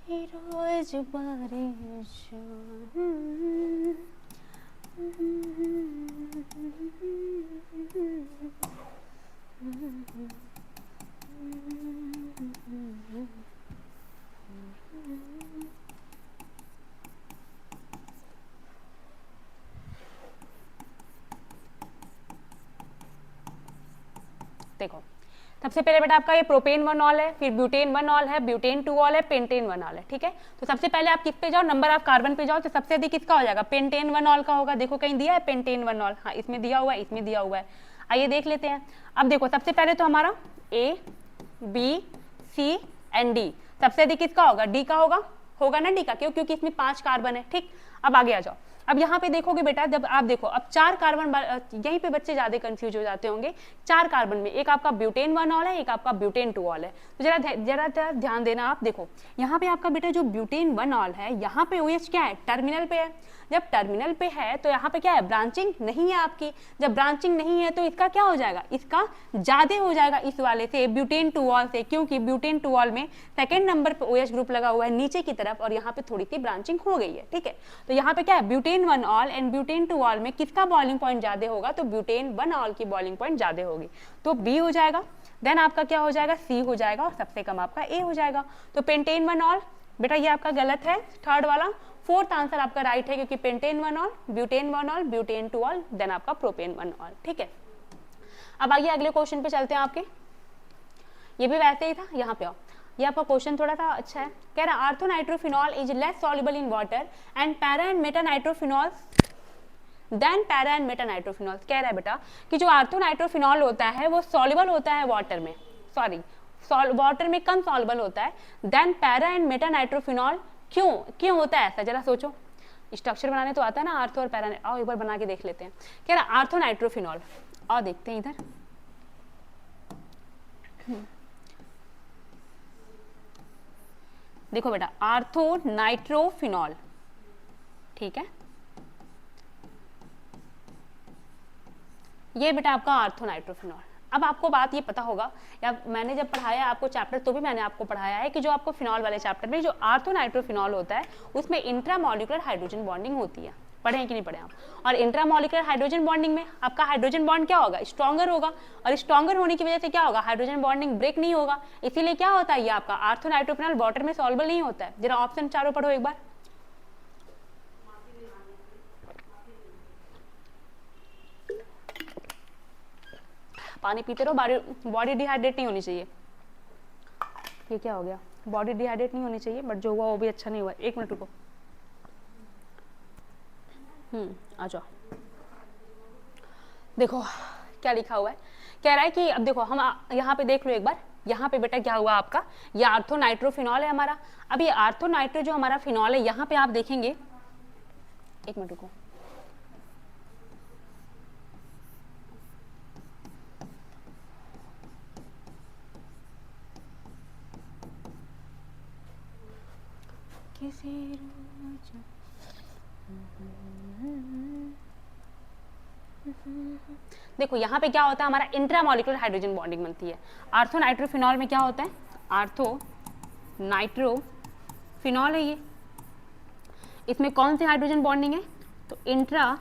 रोज बारिश देखो सबसे पहले बेटा आपका ये प्रोपेन 1 ऑल है, फिर ब्यूटेन 1 ऑल है, ब्यूटेन 2 ऑल है, पेंटेन 1 ऑल है, ठीक है। तो सबसे पहले आप किस पे जाओ, नंबर ऑफ कार्बन पे जाओ, तो सबसे अधिक किसका हो जाएगा, पेंटेन 1 ऑल का होगा। देखो कहीं दिया है पेंटेन 1 ऑल, हाँ इसमें दिया हुआ है, इसमें दिया हुआ है। आइए देख लेते हैं। अब देखो सबसे पहले तो हमारा A, B, C and D, सबसे अधिक किसका होगा, D का होगा ना, D का, क्यों, क्योंकि इसमें 5 कार्बन है, ठीक। अब आगे आ जाओ। अब यहाँ पे देखोगे बेटा, जब आप देखो अब 4 कार्बन, यहीं पे बच्चे ज्यादा कंफ्यूज हो जाते होंगे। 4 कार्बन में एक आपका ब्यूटेन 1 ऑल है, एक आपका ब्यूटेन 2 ऑल है। तो जरा ध्यान देना आप, देखो यहाँ पे आपका बेटा जो ब्यूटेन 1 ऑल है, यहाँ पे OH क्या है, टर्मिनल पे है। जब टर्मिनल पे है तो यहाँ पे क्या है, ब्रांचिंग नहीं है आपकी। जब ब्रांचिंग नहीं है तो इसका क्या हो जाएगा, इसका ज्यादा हो जाएगा इस वाले से, ब्यूटेन 2 ऑल से, क्योंकि ब्यूटेन 2 ऑल में सेकेंड नंबर पे OH ग्रुप लगा हुआ है नीचे की तरफ, और यहाँ पे थोड़ी सी ब्रांचिंग हो गई है, ठीक है। तो यहाँ पे क्या है, butane 1 all and butane 2 all में किसका बॉइलिंग पॉइंट ज्यादा होगा, तो ब्यूटेन 1 ऑल की बॉइलिंग पॉइंट ज्यादा होगी, तो B हो जाएगा। देन आपका क्या हो जाएगा, C हो जाएगा, और सबसे कम आपका A हो जाएगा। तो पेंटेन 1 ऑल बेटा ये आपका गलत है, थर्ड वाला। फोर्थ आंसर आपका राइट है, क्योंकि pentane 1 ol, butane 1 ol, butane 2 ol, then आपका प्रोपेन 1 ऑल, ठीक है। अब आइए अगले क्वेश्चन पे चलते हैं आपके, ये भी वैसे ही था, यहाँ पे आओ। ये आपका क्वेश्चन थोड़ा सा अच्छा है। कह रहा ortho nitrophenol is less soluble in water and para and meta nitrophenol than para and meta nitrophenol. कह रहा है बेटा कि जो आर्थो नाइट्रोफिनॉल होता है वो सॉल्युबल होता है वाटर में, वाटर में कम सॉल्युबल होता है than para and meta nitrophenol. क्यों होता है ऐसा, जरा सोचो। स्ट्रक्चर बनाने तो आता है ना आर्थो और पैरा, आओ एक बार बना के देख लेते हैं। कह रहा आर्थो नाइट्रोफिनॉल, और देखते हैं इधर। देखो बेटा आर्थो नाइट्रोफिनॉल, ठीक है, ये बेटा आपका आर्थो नाइट्रोफिनॉल। अब आपको बात ये पता होगा, या मैंने जब पढ़ाया आपको चैप्टर तो भी मैंने आपको पढ़ाया है कि जो आपको फिनॉल वाले चैप्टर में जो आर्थो नाइट्रोफिनॉल होता है उसमें इंट्रामॉलिक्यूलर हाइड्रोजन बॉन्डिंग होती है। पढ़े हैं कि नहीं पढ़े आप? और इंट्रामॉलिक्यूलर हाइड्रोजन बॉन्डिंग में आपका हाइड्रोजन बॉन्ड क्या होगा, स्ट्रॉन्गर होगा, और स्ट्रॉन्गर होने की वजह से क्या होगा, हाइड्रोजन बॉन्डिंग ब्रेक नहीं होगा। इसीलिए क्या होता है, ये आपका आर्थो नाइट्रोफिनॉल वाटर में सॉल्युबल नहीं होता है। जरा ऑप्शन चारों पढ़ो एक बार। पानी पीते रहो, बॉडी डिहाइड्रेट नहीं होनी चाहिए। ये क्या हो गया, बॉडी डिहाइड्रेट नहीं होनी चाहिए, बट जो हुआ वो भी अच्छा नहीं हुआ। 1 मिनट रुको। आ जाओ। देखो क्या लिखा हुआ है, कह रहा है कि अब देखो हम यहाँ पे देख लो एक बार, यहाँ पे बेटा क्या हुआ आपका, ये आर्थो नाइट्रोफिनॉल है हमारा। अब ये आर्थो नाइट्रो जो हमारा फिनॉल है, यहाँ पे आप देखेंगे, 1 मिनट रुको, किसी देखो यहाँ पे क्या होता है, हमारा इंट्रामोलिकुलर हाइड्रोजन बॉन्डिंग बनती है। आर्थो नाइट्रोफिनॉल में क्या होता है, आर्थो नाइट्रोफिनॉल है ये, इसमें कौन सी हाइड्रोजन बॉन्डिंग है, तो इंट्रा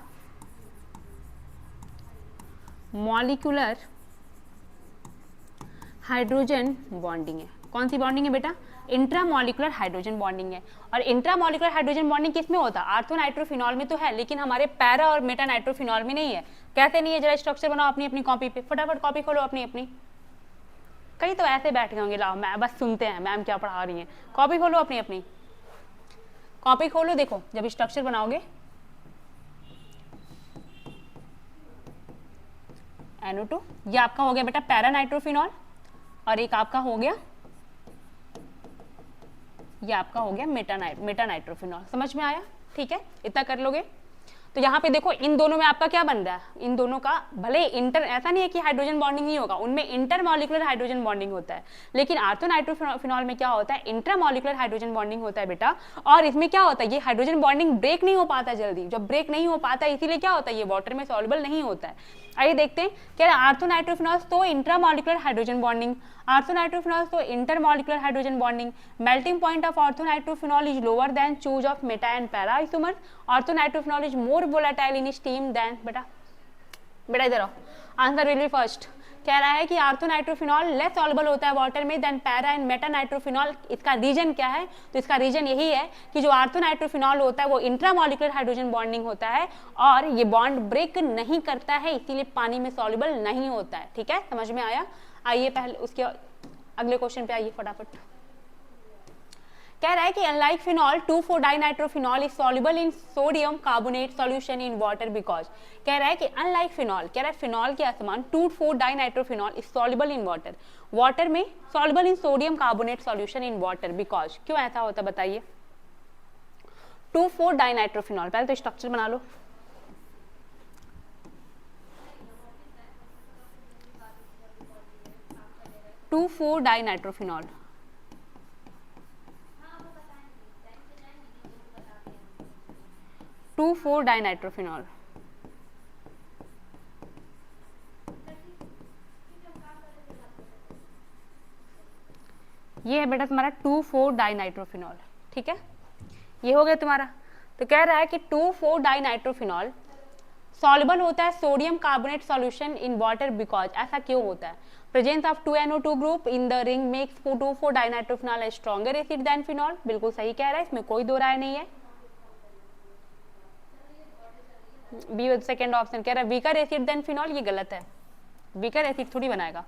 मॉलिक्यूलर हाइड्रोजन बॉन्डिंग है। कौन सी बॉन्डिंग है बेटा, इंट्रामोलिकुलर हाइड्रोजन बॉन्डिंग है। और इंट्रामोलिकुलर हाइड्रोजन बॉन्डिंग किस में होता है, आर्थो नाइट्रोफिनॉल में तो है, लेकिन हमारे पैरा और मेटा नाइट्रोफिनॉल में नहीं है। कहते नहीं है, जरा स्ट्रक्चर बनाओ अपनी अपनी कॉपी पे, फटाफट कॉपी खोलो अपनी अपनी। कई तो ऐसे बैठ गए होंगे, लाओ मैं बस सुनते हैं मैम क्या पढ़ा रही हैं, कॉपी खोलो अपनी अपनी, कॉपी खोलो। देखो जब स्ट्रक्चर बनाओगे, NO2 ये आपका हो गया बेटा पैरा नाइट्रोफिनॉल, और एक आपका हो गया, ये आपका हो गया मेटा नाइट्रोफिनॉल। समझ में आया, ठीक है, इतना कर लोगे। तो यहाँ पे देखो इन दोनों में आपका क्या बन रहा है, इन दोनों का भले इंटर, ऐसा नहीं है कि हाइड्रोजन बॉन्डिंग नहीं होगा, उनमें इंटरमॉलिकुलर हाइड्रोजन बॉन्डिंग होता है, लेकिन आर्थो नाइट्रोफिनॉल में क्या होता है, इंट्रामॉलिकुलर हाइड्रोजन बॉन्डिंग होता है बेटा। और इसमें क्या होता है, ये हाइड्रोजन बॉन्डिंग ब्रेक नहीं हो पाता जल्दी, जब ब्रेक नहीं हो पाता इसीलिए क्या होता है, ये वाटर में सॉल्युबल नहीं होता है। आइए देखते हैं, कह रहे आर्थो नाइट्रोफिनॉल तो intramolecular hydrogen bonding, ortho nitrophenol तो intermolecular hydrogen bonding. Melting point of ortho nitrophenol is lower than those of meta and para isomer. Ortho nitrophenol is more volatile in steam than, बेटा इधर आओ, answer will be first. कह रहा है कि ortho nitrophenol less soluble होता है water में than para and meta nitrophenol. इसका रीजन क्या है, तो इसका रीजन यही है कि जो आर्थो नाइट्रोफिनॉल होता है वो इंट्रामॉलिकुलर हाइड्रोजन बॉन्डिंग होता है, और ये बॉन्ड ब्रेक नहीं करता है, इसीलिए पानी में सॉल्युबल नहीं होता है। ठीक है, समझ में आया। आइए पहले उसके अगले क्वेश्चन पे आइए फटाफट। कह रहा है कि unlike phenol two four dinitrophenol is soluble in sodium carbonate solution in water because. कह रहा है कि अनलाइक फिनॉल, कह रहा है फिनॉल के समान two four dinitrophenol is soluble in water, water में soluble in sodium carbonate solution in water because. क्यों ऐसा होता बताइए। 2,4-डाइनाइट्रोफिनॉल, पहले तो स्ट्रक्चर बना लो। टू 4-डाइनाइट्रोफिनॉल, टू 4-डाइनाइट्रोफिनॉल, ये है बेटा तुम्हारा 2,4-डाइनाइट्रोफिनॉल। ठीक है, ये हो गया तुम्हारा। तो कह रहा है कि 2,4-डाइनाइट्रोफिनॉल सॉल्युबल होता है sodium carbonate solution in water because. ऐसा क्यों होता है, presence of 2NO2 group in the ring makes two four dinitrophenol stronger acid than phenol. बिल्कुल सही कह रहा है, इसमें कोई दो राय नहीं है। बी सेकेंड ऑप्शन कह रहा है वीकर एसिड देन फिनॉल, ये गलत है, वीकर एसिड थोड़ी बनाएगा।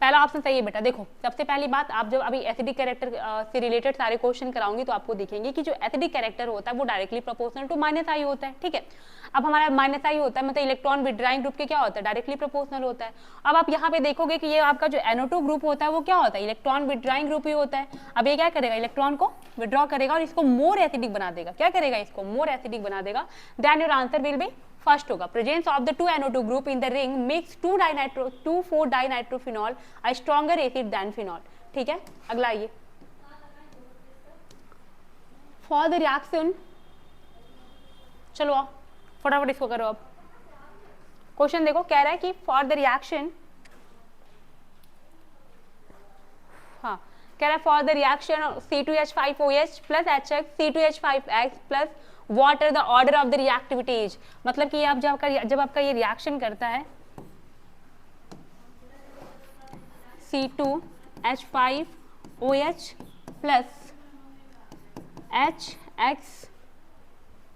पहला ऑप्शन सही है बेटा। देखो सबसे पहली बात, आप जब अभी एसिडिक कैरेक्टर से रिलेटेड सारे क्वेश्चन कराऊंगी तो आपको दिखेंगे कि जो एसिडिक कैरेक्टर होता है वो डायरेक्टली प्रोपोर्शनल टू -I होता है। ठीक है, अब हमारा -I होता है, मतलब इलेक्ट्रॉन विड्राइंग ग्रुप के क्या होता है, डायरेक्टली प्रोपोर्शनल होता है। अब आप यहाँ पे देखोगे कि ये आपका जो NO2 ग्रुप होता है वो क्या होता है, इलेक्ट्रॉन विड्राइंग ग्रुप ही होता है। अब ये क्या करेगा, इलेक्ट्रॉन को विड्रॉ करेगा और इसको मोर एसिडिक बना देगा। क्या करेगा, इसको मोर एसिडिक बना देगा। Then your answer will be first होगा। Presence of the 2NO2 group in the ring makes two four dinitrophenol a stronger acid than phenol. ठीक है, अगला आइए। फॉर द रिएक्शन, चलो आओ फटाफट इसको करो। अब क्वेश्चन देखो, कह रहा है कि फॉर द रिएक्शन, हाँ कह रहा है for the reaction C2H5OH plus HX C2H5X plus water the order of the reactivity is. मतलब कि आप जब आपका ये रिएक्शन करता है C2H5OH प्लस HX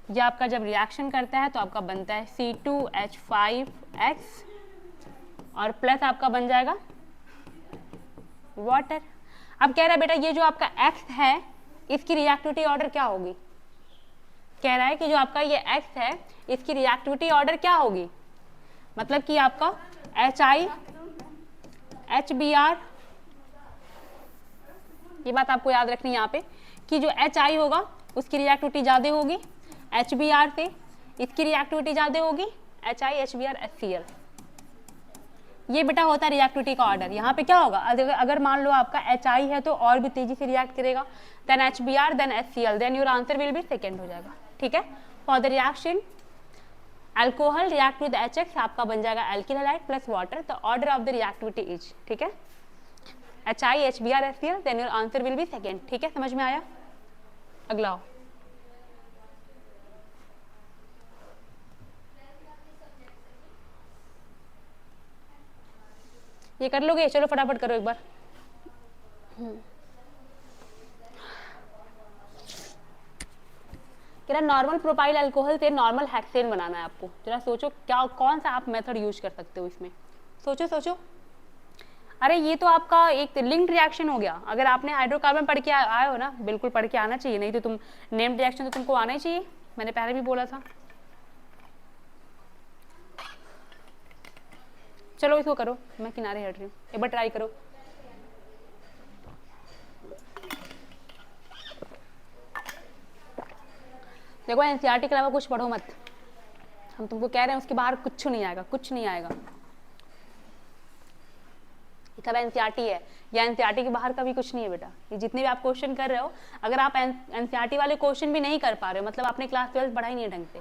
ये आपका जब रिएक्शन करता है तो आपका बनता है C2H5X और प्लस आपका बन जाएगा वाटर। अब कह रहा है बेटा ये जो आपका X है इसकी रिएक्टिविटी ऑर्डर क्या होगी, कह रहा है कि जो आपका ये X है इसकी रिएक्टिविटी ऑर्डर क्या होगी, मतलब कि आपका HI HBr, ये बात आपको याद रखनी है यहाँ पे कि जो HI होगा उसकी रिएक्टिविटी ज़्यादा होगी HBr से, इसकी रिएक्टिविटी ज़्यादा होगी HI HBr HCl। ये बेटा होता है रिएक्टिविटी का ऑर्डर। यहाँ पे क्या होगा, अगर मान लो आपका HI है तो और भी तेजी से रिएक्ट करेगा, then HBr then HCl, then your answer will be second हो जाएगा। ठीक है, for the reaction alcohol react with HX आपका बन जाएगा alkyl halide plus water, the order of the reactivity is, ठीक है, HI HBr HCl, then your answer will be second. ठीक है, समझ में आया? अगला आओ। ये कर लोगे, चलो फटाफट करो एक बार। कह रहा नॉर्मल प्रोपाइल अल्कोहल से नॉर्मल हेक्सेन बनाना है आपको। जरा सोचो क्या कौन सा आप मेथड यूज कर सकते हो इसमें, सोचो सोचो। अरे ये तो आपका एक लिंक्ड रिएक्शन हो गया। अगर आपने हाइड्रोकार्बन पढ़ के आए हो ना, बिल्कुल पढ़ के आना चाहिए, नहीं तो तुम नेम्ड रिएक्शन तो तुमको आना ही चाहिए, मैंने पहले भी बोला था। चलो इसको करो, मैं किनारे हट रही हूँ, एक बार ट्राई करो। देखो एनसीईआरटी के अलावा कुछ पढ़ो मत, हम तुमको कह रहे हैं उसके बाहर कुछ नहीं आएगा, कुछ नहीं आएगा। सब एनसीईआरटी है, या एनसीईआरटी के बाहर का भी कुछ नहीं है बेटा। ये जितने भी आप क्वेश्चन कर रहे हो, अगर आप एनसीईआरटी वाले क्वेश्चन भी नहीं कर पा रहे हो, मतलब आपने क्लास 12 पढ़ाई नहीं है ढंग से,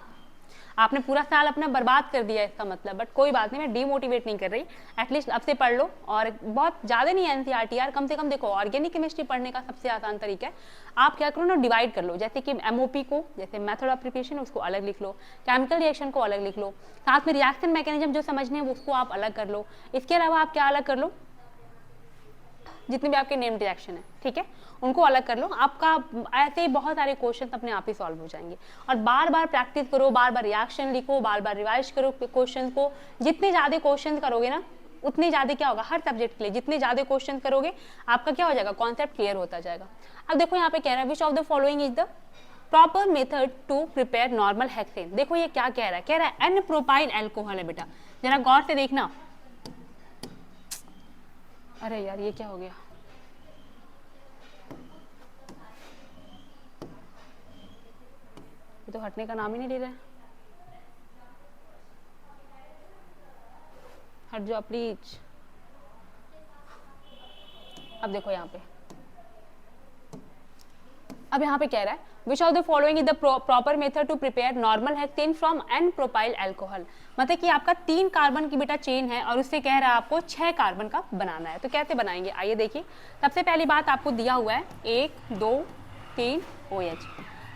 आपने पूरा साल अपना बर्बाद कर दिया इसका मतलब। बट कोई बात नहीं, मैं डीमोटिवेट नहीं कर रही, एटलीस्ट अब से पढ़ लो। और बहुत ज़्यादा नहीं है एनसीईआरटी यार, कम से कम देखो ऑर्गेनिक केमिस्ट्री पढ़ने का सबसे आसान तरीका है, आप क्या करो ना, डिवाइड कर लो। जैसे कि एमओपी को, जैसे मेथड ऑफ प्रिपरेशन, उसको अलग लिख लो, केमिकल रिएक्शन को अलग लिख लो, साथ में रिएक्शन मैकेनिज्म जो समझने हैं उसको आप अलग कर लो। इसके अलावा आप क्या अलग कर लो, जितने भी आपके नेम्ड रिएक्शन है, ठीक है, उनको अलग कर लो। आपका ऐसे ही बहुत सारे क्वेश्चन अपने आप ही सॉल्व हो जाएंगे। और बार बार प्रैक्टिस करो, बार बार रिएक्शन लिखो, बार बार रिवाइज करो क्वेश्चन को। जितने ज़्यादा क्वेश्चन करोगे ना, उतने ज़्यादा क्या होगा, हर सब्जेक्ट के लिए जितने ज़्यादा क्वेश्चन करोगे आपका क्या हो जाएगा, कॉन्सेप्ट क्लियर होता जाएगा। अब देखो यहाँ पे कह रहा है which of the following is the proper method to prepare normal hexane. देखो ये क्या कह रहा है एन प्रोपाइल एल्कोहल है बेटा, जरा गौर से देखना। अरे यार ये क्या हो गया, ये तो हटने का नाम ही नहीं ले रहा है। हट जाओ प्लीज। अब देखो यहाँ पे, अब यहाँ पे कह रहा है which of the following is the proper method to prepare normal hexane from N propyl alcohol. मतलब कि आपका 3 कार्बन की बेटा चेन है और उससे कह रहा है आपको 6 कार्बन का बनाना है। तो कैसे बनाएंगे, आइए देखिए। सबसे पहली बात आपको दिया हुआ है 1 2 3 OH,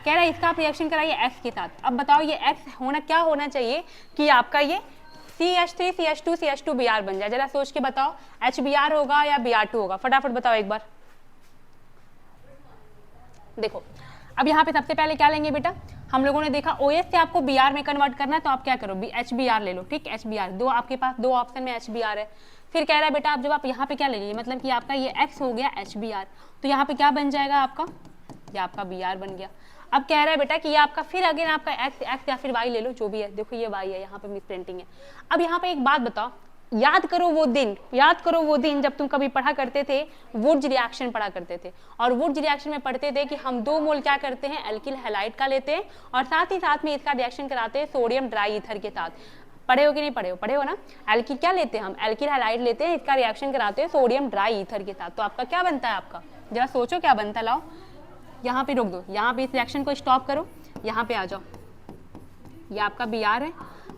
कह रहा है इसका आप रिएक्शन कराइए X के साथ। अब बताओ ये X होना क्या होना चाहिए कि आपका ये CH3 CH2 CH2 Br बन जाए। जरा सोच के बताओ, HBr होगा या Br2 होगा, फटाफट बताओ एक बार। देखो अब यहाँ पे सबसे पहले क्या लेंगे बेटा, हम लोगों ने देखा OH से आपको Br में कन्वर्ट करना है, तो आप क्या करो HBr ले लो, ठीक, HBr। दो आपके पास, दो ऑप्शन में HBr है। फिर कह रहा है बेटा आप जब आप यहाँ पे क्या ले लीजिए, मतलब कि आपका ये X हो गया HBr, तो यहाँ पे क्या बन जाएगा आपका, ये आपका Br बन गया। अब कह रहा है बेटा कि ये आपका फिर अगेन आपका X या फिर Y ले लो, जो भी है। देखो ये Y है, यहाँ पे मिस प्रिंटिंग है। अब यहाँ पे एक बात बताओ, याद करो वो दिन जब तुम कभी पढ़ा करते थे, वुड्स रिएक्शन पढ़ा करते थे, और वुड्स रिएक्शन में पढ़ते थे कि हम 2 मोल क्या करते हैं, एल्किल हैलाइड का लेते हैं, और साथ ही साथ में इसका रिएक्शन कराते हैं सोडियम ड्राई ईथर के साथ। पढ़े हो कि नहीं पढ़े हो, पढ़े हो ना। एल्किल क्या लेते हैं हम, एल्किल हैलाइड लेते हैं, इसका रिएक्शन कराते हैं सोडियम ड्राई ईथर के साथ। तो आपका क्या बनता है, आपका जरा सोचो क्या बनता है। लाओ यहाँ पे रोक दो, यहाँ पे इस रिएक्शन को स्टॉप करो, यहाँ पे आ जाओ। ये आपका Br है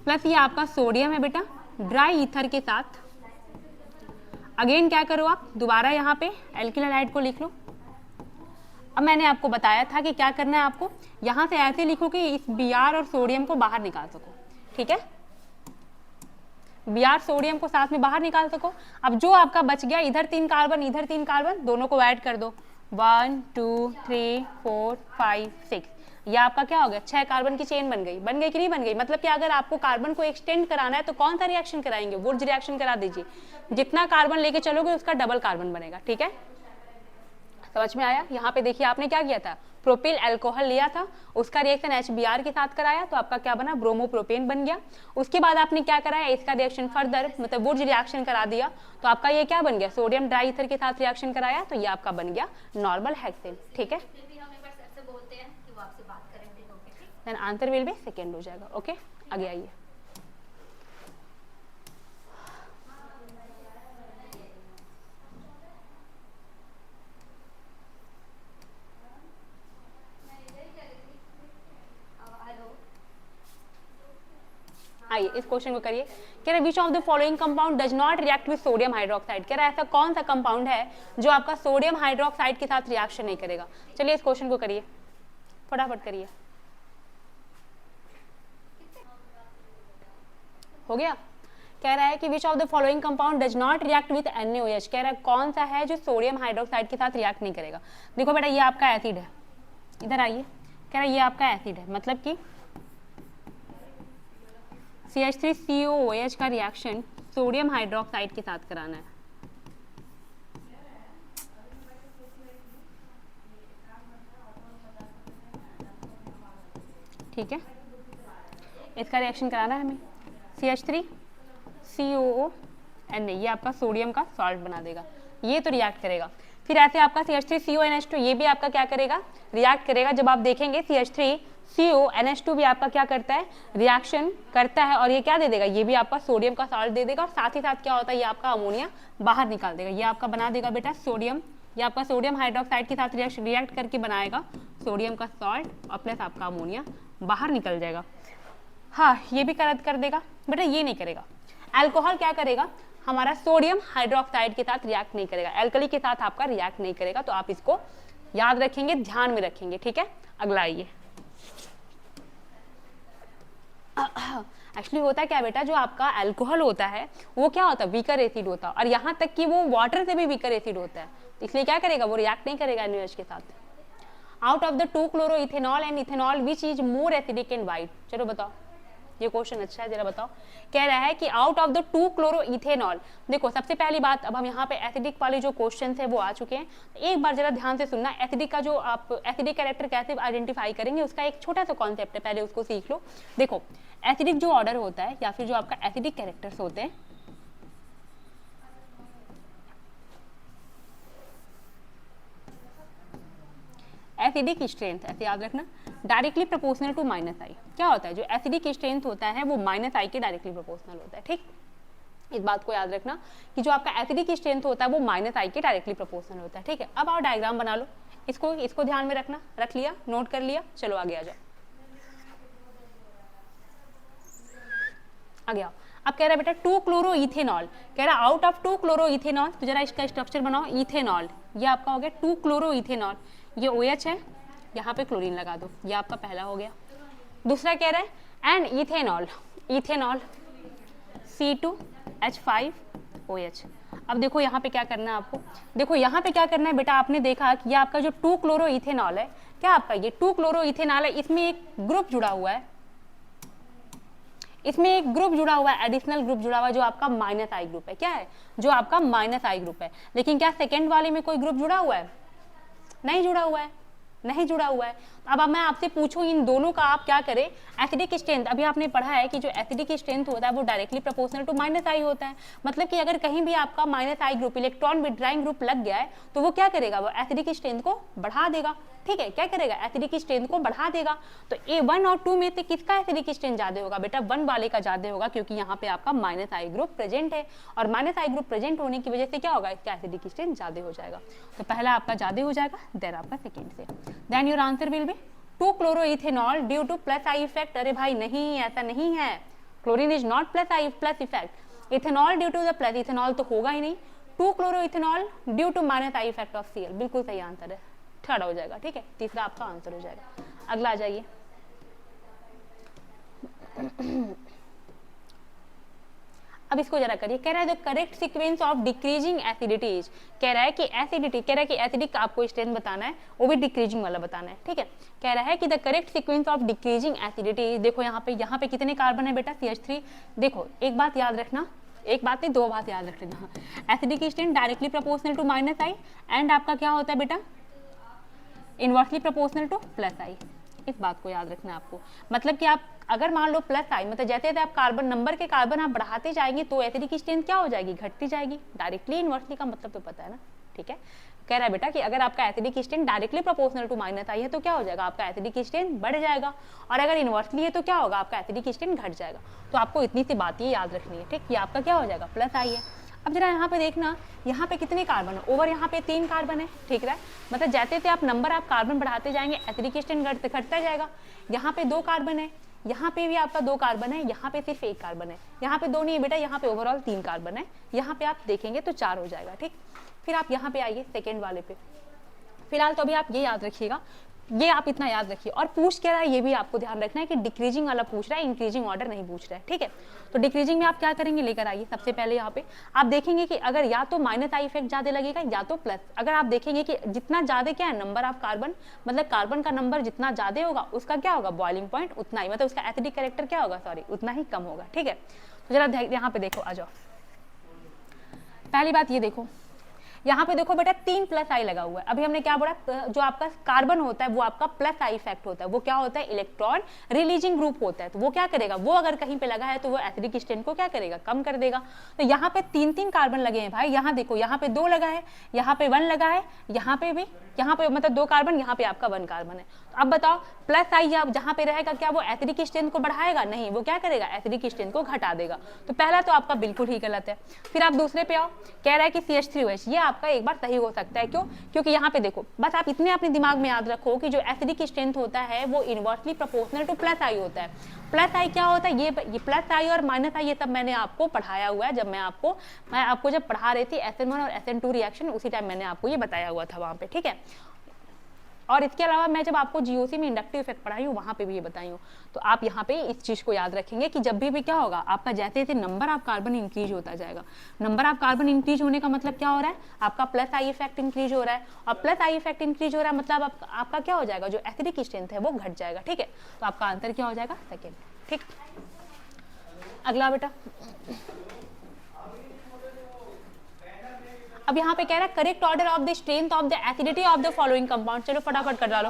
प्लस ये आपका सोडियम है बेटा ड्राई ईथर के साथ। अगेन क्या करो आप, दोबारा यहाँ पे एल्किल हैलाइड को लिख लो। अब मैंने आपको बताया था कि क्या करना है आपको, यहाँ से ऐसे लिखो कि इस Br और सोडियम को बाहर निकाल सको, ठीक है, Br सोडियम को साथ में बाहर निकाल सको। अब जो आपका बच गया, इधर 3 कार्बन इधर 3 कार्बन, दोनों को ऐड कर दो, 1 2 3 4 5 6। ये आपका क्या हो गया, 6 कार्बन की चेन बन गई कि नहीं बन गई। मतलब कि अगर आपको कार्बन को एक्सटेंड कराना है तो कौन सा रिएक्शन कराएंगे, वुड्स रिएक्शन करा दीजिए। जितना कार्बन लेके चलोगे उसका डबल कार्बन बनेगा, ठीक है, समझ में आया। यहाँ पे देखिए आपने क्या किया था, प्रोपिल अल्कोहल लिया था, उसका रिएक्शन HBr के साथ कराया तो आपका क्या बना, ब्रोमोप्रोपेन बन गया। उसके बाद आपने क्या कराया, इसका रिएक्शन फर्दर मतलब वुड्स रिएक्शन करा दिया तो आपका ये क्या बन गया, सोडियम डाइईथर के साथ रिएक्शन कराया तो ये आपका बन गया नॉर्मल हेक्सेन, ठीक है। Then answer will be second हो जाएगा, ओके। आगे आइए, आइए इस क्वेश्चन को करिए। कह रहा है which of the following compound does not react with sodium hydroxide. कह रहा है ऐसा कौन सा कंपाउंड है जो आपका सोडियम हाइड्रोक्साइड के साथ रिएक्शन नहीं करेगा। चलिए इस क्वेश्चन को करिए, फटाफट करिए, हो गया। कह रहा है कि विच of the following compound does not react with NaOH। कह रहा है कौन सा है जो सोडियम हाइड्रोक्साइड के साथ रिएक्ट नहीं करेगा। देखो बेटा ये आपका एसिड है, इधर आइए, कह रहा है ये आपका एसिड है, मतलब कि CH3COOH का रिएक्शन सोडियम हाइड्रोक्साइड के साथ कराना है, ठीक है, इसका रिएक्शन कराना है हमें। CH3COONA ये आपका सोडियम का सॉल्ट बना देगा, ये तो रिएक्ट करेगा। फिर ऐसे आपका CH3CONH2 ये भी आपका क्या करेगा, रिएक्ट करेगा। जब आप देखेंगे CH3CONH2 भी आपका क्या करता है, रिएक्शन करता है और ये क्या दे देगा, ये भी आपका सोडियम का सॉल्ट दे देगा और साथ ही साथ क्या होता है, ये आपका अमोनिया बाहर निकाल देगा। ये आपका बना देगा बेटा सोडियम, ये आपका सोडियम हाइड्रोक्साइड के साथ रिएक्ट करके बनाएगा सोडियम का सॉल्ट और प्लस आपका अमोनिया बाहर निकल जाएगा। हाँ ये भी कर देगा बेटा, ये नहीं करेगा। अल्कोहल क्या करेगा, हमारा सोडियम हाइड्रोक्साइड के साथ रिएक्ट नहीं करेगा, एल्कली के साथ आपका रिएक्ट नहीं करेगा। तो आप इसको याद रखेंगे, ध्यान में रखेंगे, ठीक है। अगला आइए, एक्चुअली होता क्या बेटा, जो आपका अल्कोहल होता है वो क्या होता है, वीकर एसिड होता है और यहाँ तक कि वो वाटर से भी वीकर एसिड होता है, इसलिए क्या करेगा, वो रिएक्ट नहीं करेगा NaOH के साथ। Out of the 2 chloroethanol and ethanol which is more acidic and why. चलो बताओ, ये क्वेश्चन अच्छा है, जरा बताओ। कह रहा है कि आउट ऑफ द 2 क्लोरोइथेनॉल, देखो सबसे पहली बात, अब हम यहाँ पे एसिडिक वाले जो क्वेश्चन है वो आ चुके हैं, एक बार जरा ध्यान से सुनना। एसिडिक का जो आप एसिडिक कैरेक्टर कैसे आइडेंटिफाई करेंगे उसका एक छोटा सा कॉन्सेप्ट है, पहले उसको सीख लो। देखो एसिडिक जो ऑर्डर होता है या फिर जो आपका एसिडिक कैरेक्टर्स होते हैं, एसिडिक स्ट्रेंथ ऐसे याद रखना, डायरेक्टली प्रोपोर्शनल टू -I। क्या होता है, जो एसिडिक स्ट्रेंथ होता है वो -I के डायरेक्टली प्रोपोर्शनल होता है, ठीक। इस बात को याद रखना कि जो आपका एसिडिक स्ट्रेंथ होता है वो -I के डायरेक्टली प्रोपोर्शनल होता है, ठीक है। अब आओ डायग्राम बना लो, इसको ध्यान में रखना, रख लिया, नोट कर लिया, चलो आगे आ जाओ, आगे आओ। अब कह रहा है बेटा 2 क्लोरोइथेनॉल, कह रहा है आउट ऑफ 2 क्लोरोइथेनॉल, तो जरा इसका स्ट्रक्चर बनाओ, इथेनॉल, ये आपका हो गया 2 क्लोरोइथेनॉल, ये OH है, यहाँ पे क्लोरीन लगा दो, ये आपका पहला हो गया। दूसरा कह रहा है एंड इथेनॉल, इथेनॉल C2H5OH। अब देखो यहाँ पे क्या करना है आपको, देखो यहाँ पे क्या करना है बेटा, आपने देखा कि ये आपका जो 2 क्लोरोइथेनॉल है, क्या आपका ये 2 क्लोरोइथेनॉल है, इसमें एक ग्रुप जुड़ा हुआ है, इसमें एक ग्रुप जुड़ा हुआ है, एडिशनल ग्रुप जुड़ा हुआ है जो आपका -I ग्रुप है। क्या है, जो आपका -I ग्रुप है। लेकिन क्या सेकेंड वाले में कोई ग्रुप जुड़ा हुआ है, नहीं जुड़ा हुआ है, नहीं जुड़ा हुआ है। अब मैं आपसे पूछूं इन दोनों का आप क्या करें, एसिडिक स्ट्रेंथ, अभी आपने पढ़ा है कि जो एसिडिक स्ट्रेंथ होता है वो डायरेक्टली प्रोपोर्शनल टू -I होता है। मतलब कि अगर कहीं भी आपका -I group, electron withdrawing group लग गया है तो वो क्या करेगा, वो एसिडिक स्ट्रेंथ को बढ़ा देगा, ठीक है। क्या करेगा, एसिडिक स्ट्रेंथ को बढ़ा देगा। तो A1 और 2 में से किसका एसिडिक स्ट्रेंथ ज्यादा होगा बेटा, 1 वाले का ज्यादा होगा, क्योंकि यहाँ पे आपका -I ग्रुप प्रेजेंट है और -I ग्रुप प्रेजेंट होने की वजह से क्या होगा, इसका एसिडिक स्ट्रेंथ ज्यादा हो जाएगा। तो पहला आपका ज्यादा हो जाएगा, देन आपका सेकेंड से, then your answer will be 2 chloroethanol due to +I effect. अरे भाई नहीं, ऐसा नहीं है, chlorine is not +I plus effect, ethanol due to the plus, ethanol तो होगा ही नहीं। 2 chloroethanol due to -I effect of Cl, बिल्कुल सही आंसर है, थर्ड हो जाएगा, ठीक है, तीसरा आपका आंसर हो जाएगा। अगला आ जाइए, अब इसको जरा करिए, कह रहा है the correct sequence of decreasing acidity is, कह रहा है कि एसिडिक का आपको स्ट्रेंथ बताना है, वो भी डिक्रीजिंग वाला बताना है, ठीक है। कह रहा है कि the correct sequence of decreasing acidity, देखो यहाँ पे कितने कार्बन है बेटा, CH3। देखो एक बात याद रखना, एक बात नहीं दो बात याद रख लेना, acidic strength directly proportional to -I and आपका क्या होता है बेटा, इनवर्सली प्रोपोर्शनल टू +I। इस बात को याद रखना है आपको, मतलब कि आप अगर मान लो +I, मतलब जैसे जैसे आप कार्बन नंबर के कार्बन आप बढ़ाते जाएंगे तो एसिडिक स्ट्रेंथ क्या हो जाएगी, घटती जाएगी। डायरेक्टली इनवर्सली का मतलब तो पता है ना, ठीक है। कह रहा है बेटा कि अगर आपका acidic strength directly proportional to -I है तो क्या हो जाएगा, आपका एसिडिक स्ट्रेंथ बढ़ जाएगा, और अगर इनवर्सली है तो क्या होगा, आपका एसिडिक स्ट्रेंथ घट जाएगा। तो आपको इतनी सी बात ये याद रखनी है, ठीक, ये आपका क्या हो जाएगा, +I है। अब जरा यहाँ पे देखना, यहाँ पे कितने कार्बन है, ओवर यहाँ पे 3 कार्बन है, ठीक है। मतलब जैसे जैसे आप नंबर आप कार्बन बढ़ाते जाएंगे एसिडिक स्ट्रेंथ घटता जाएगा। यहाँ पे 2 कार्बन है, यहाँ पे भी आपका 2 कार्बन है, यहाँ पे सिर्फ 1 कार्बन है, यहाँ पे 2 नहीं है बेटा, यहाँ पे ओवरऑल 3 कार्बन है, यहाँ पे आप देखेंगे तो 4 हो जाएगा, ठीक। फिर आप यहाँ पे आइए सेकेंड वाले पे, फिलहाल तो अभी आप ये याद रखिएगा, ये आप इतना याद रखिए। और पूछ क्या रहा है ये भी आपको ध्यान रखना है कि डिक्रीजिंग वाला पूछ रहा है, इंक्रीजिंग ऑर्डर नहीं पूछ रहा है, ठीक है। तो डिक्रीजिंग में आप क्या करेंगे, लेकर आइए सबसे पहले यहाँ पे आप देखेंगे कि अगर या तो -I इफेक्ट ज्यादा लगेगा या तो प्लस। अगर आप देखेंगे कि जितना ज्यादा क्या है नंबर ऑफ कार्बन, मतलब कार्बन का नंबर जितना ज्यादा होगा उसका क्या होगा, बॉइलिंग पॉइंट उतना ही, मतलब उसका एसिडिक कैरेक्टर क्या होगा, सॉरी उतना ही कम होगा, ठीक है। तो जरा यहाँ पे देखो, आ जाओ, पहली बात ये देखो, यहाँ पे देखो बेटा 3 +I लगा हुआ है। अभी हमने क्या बोला, जो आपका कार्बन होता है वो आपका +I इफेक्ट होता है, वो क्या होता है, इलेक्ट्रॉन रिलीजिंग ग्रुप होता है। तो वो क्या करेगा, वो अगर कहीं पे लगा है तो वो एसिडिक स्ट्रेंथ को क्या करेगा, कम कर देगा। तो यहाँ पे 3 कार्बन लगे हैं भाई, यहाँ देखो, यहाँ पे 2 लगा है, यहाँ पे 1 लगा है, यहाँ पे भी, यहाँ पे मतलब 2 कार्बन, यहाँ पे आपका 1 कार्बन है। तो अब बताओ +I जहाँ पे रहेगा क्या वो एसिडिक स्ट्रेंथ को बढ़ाएगा, नहीं, वो क्या करेगा, एसिडिक स्ट्रेंथ को घटा देगा। तो पहला तो आपका बिल्कुल ही गलत है। फिर आप दूसरे पे आओ, कह रहा है कि CH3OH, ये आपका एक बार सही हो सकता है, क्यों, क्योंकि यहाँ पे देखो, बस आप इतने अपने दिमाग में याद रखो कि जो एसिडिक स्ट्रेंथ होता है वो इनवर्सली प्रोपोर्शनल टू +I होता है। +I क्या होता है, ये +I और -I ये सब मैंने आपको पढ़ाया हुआ है, जब मैं आपको जब पढ़ा रही थी SN1 और SN2 रिएक्शन, उसी टाइम मैंने आपको ये बताया हुआ था वहाँ पे, ठीक है। और इसके अलावा मैं जब आपको GOC में इंडक्टिव इफेक्ट पढ़ाई हूँ वहाँ पे भी ये बताई हूँ। तो आप यहाँ पे इस चीज़ को याद रखेंगे कि जब भी क्या होगा, आपका जैसे जैसे नंबर ऑफ कार्बन इंक्रीज होता जाएगा, नंबर ऑफ कार्बन इंक्रीज होने का मतलब क्या हो रहा है, आपका +I इफेक्ट इंक्रीज हो रहा है, और +I इफेक्ट इंक्रीज हो रहा है मतलब आपका क्या हो जाएगा, जो एसिडिक स्ट्रेंथ है वो घट जाएगा, ठीक है। तो आपका आंसर क्या हो जाएगा, सेकेंड, ठीक। अगला बेटा, अब यहाँ पे कह रहा है correct order of the strength of the acidity of the following compound. चलो फटाफट कर डालो,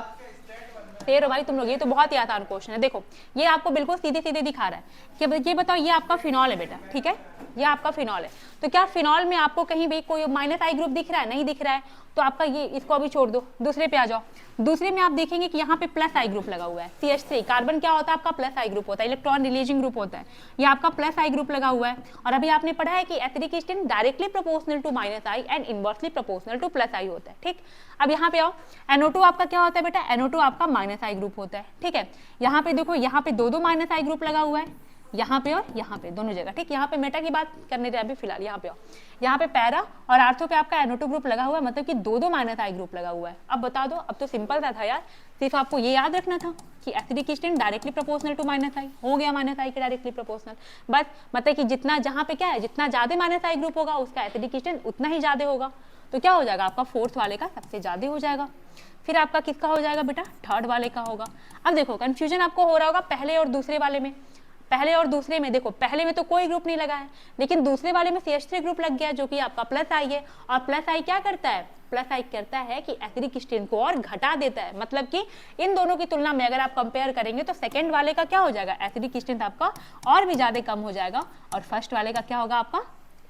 तेरो भाई तुम लोग, ये तो बहुत ही आसान क्वेश्चन है। देखो ये आपको बिल्कुल सीधे सीधे दिखा रहा है कि ये बताओ, ये आपका फिनॉल है बेटा, ठीक है, ये आपका फिनॉल है। तो क्या फिनॉल में आपको कहीं भी कोई -I ग्रुप दिख रहा है, नहीं दिख रहा है, तो आपका ये, इसको अभी छोड़ दो, दूसरे पे आ जाओ। दूसरे में आप देखेंगे कि यहाँ पे +I ग्रुप लगा हुआ है, CH3 कार्बन क्या होता है आपका, +I ग्रुप होता है, इलेक्ट्रॉन रिलीजिंग ग्रुप होता है, ये आपका +I ग्रुप लगा हुआ है। और अभी आपने पढ़ा है कि acidic strength directly proportional to -I and inversely proportional to +I होता है, ठीक। अब यहाँ पे आओ, NO2 आपका क्या होता है बेटा, NO2 आपका -I ग्रुप होता है, ठीक है। यहाँ पे देखो, यहाँ पे 2 -I ग्रुप लगा हुआ है, यहाँ पे और यहाँ पे दोनों जगह, ठीक। यहाँ पे मेटा की बात करने रहे अभी फिलहाल, यहाँ पे आओ, यहाँ पे पैरा और आर्थो पे आपका NO2 ग्रुप लगा हुआ है, मतलब कि 2 -I ग्रुप लगा हुआ है। अब बता दो, अब तो सिंपल सा था यार, सिर्फ आपको ये याद रखना था कि acidic strength directly proportional to -I हो गया, -I के डायरेक्टली प्रोपोर्शनल, बस मतलब कि जितना जहाँ पे क्या है, जितना ज्यादा -I ग्रुप होगा उसका एसिडिक स्ट्रेंथ उतना ही ज्यादा होगा। तो क्या हो जाएगा, आपका फोर्थ वाले का सबसे ज्यादा हो जाएगा। फिर आपका किसका हो जाएगा बेटा, थर्ड वाले का होगा। अब देखो कंफ्यूजन आपको हो रहा होगा पहले और दूसरे वाले में, पहले और दूसरे में देखो, पहले में तो कोई ग्रुप नहीं लगा है, लेकिन दूसरे वाले में CH3 ग्रुप लग गया, जो कि आपका +I है। और +I क्या करता है, +I करता है कि एसिडिक स्ट्रेंथ को और घटा देता है। मतलब कि इन दोनों की तुलना में अगर आप कंपेयर करेंगे तो सेकंड वाले का क्या हो जाएगा, एसिडिक स्ट्रेंथ आपका और भी ज्यादा कम हो जाएगा, और फर्स्ट वाले का क्या होगा, आपका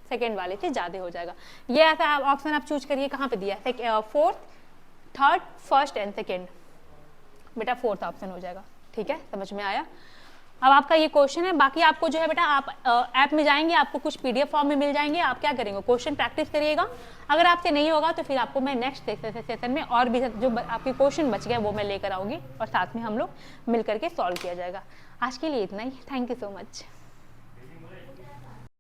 सेकंड वाले से ज्यादा हो जाएगा। ये ऐसा ऑप्शन आप चूज करिए, कहाँ पे दिया है, fourth, third, first and second, बेटा फोर्थ ऑप्शन हो जाएगा, ठीक है, समझ में आया। अब आपका ये क्वेश्चन है, बाकी आपको जो है बेटा आप ऐप में जाएंगे, आपको कुछ PDF फॉर्म में मिल जाएंगे, आप क्या करेंगे, क्वेश्चन प्रैक्टिस करिएगा। अगर आपसे नहीं होगा तो फिर आपको मैं नेक्स्ट सेशन में और भी जो आपके क्वेश्चन बच गए वो मैं लेकर आऊंगी, और साथ में हम लोग मिल करके सॉल्व किया जाएगा। आज के लिए इतना ही, थैंक यू सो मच।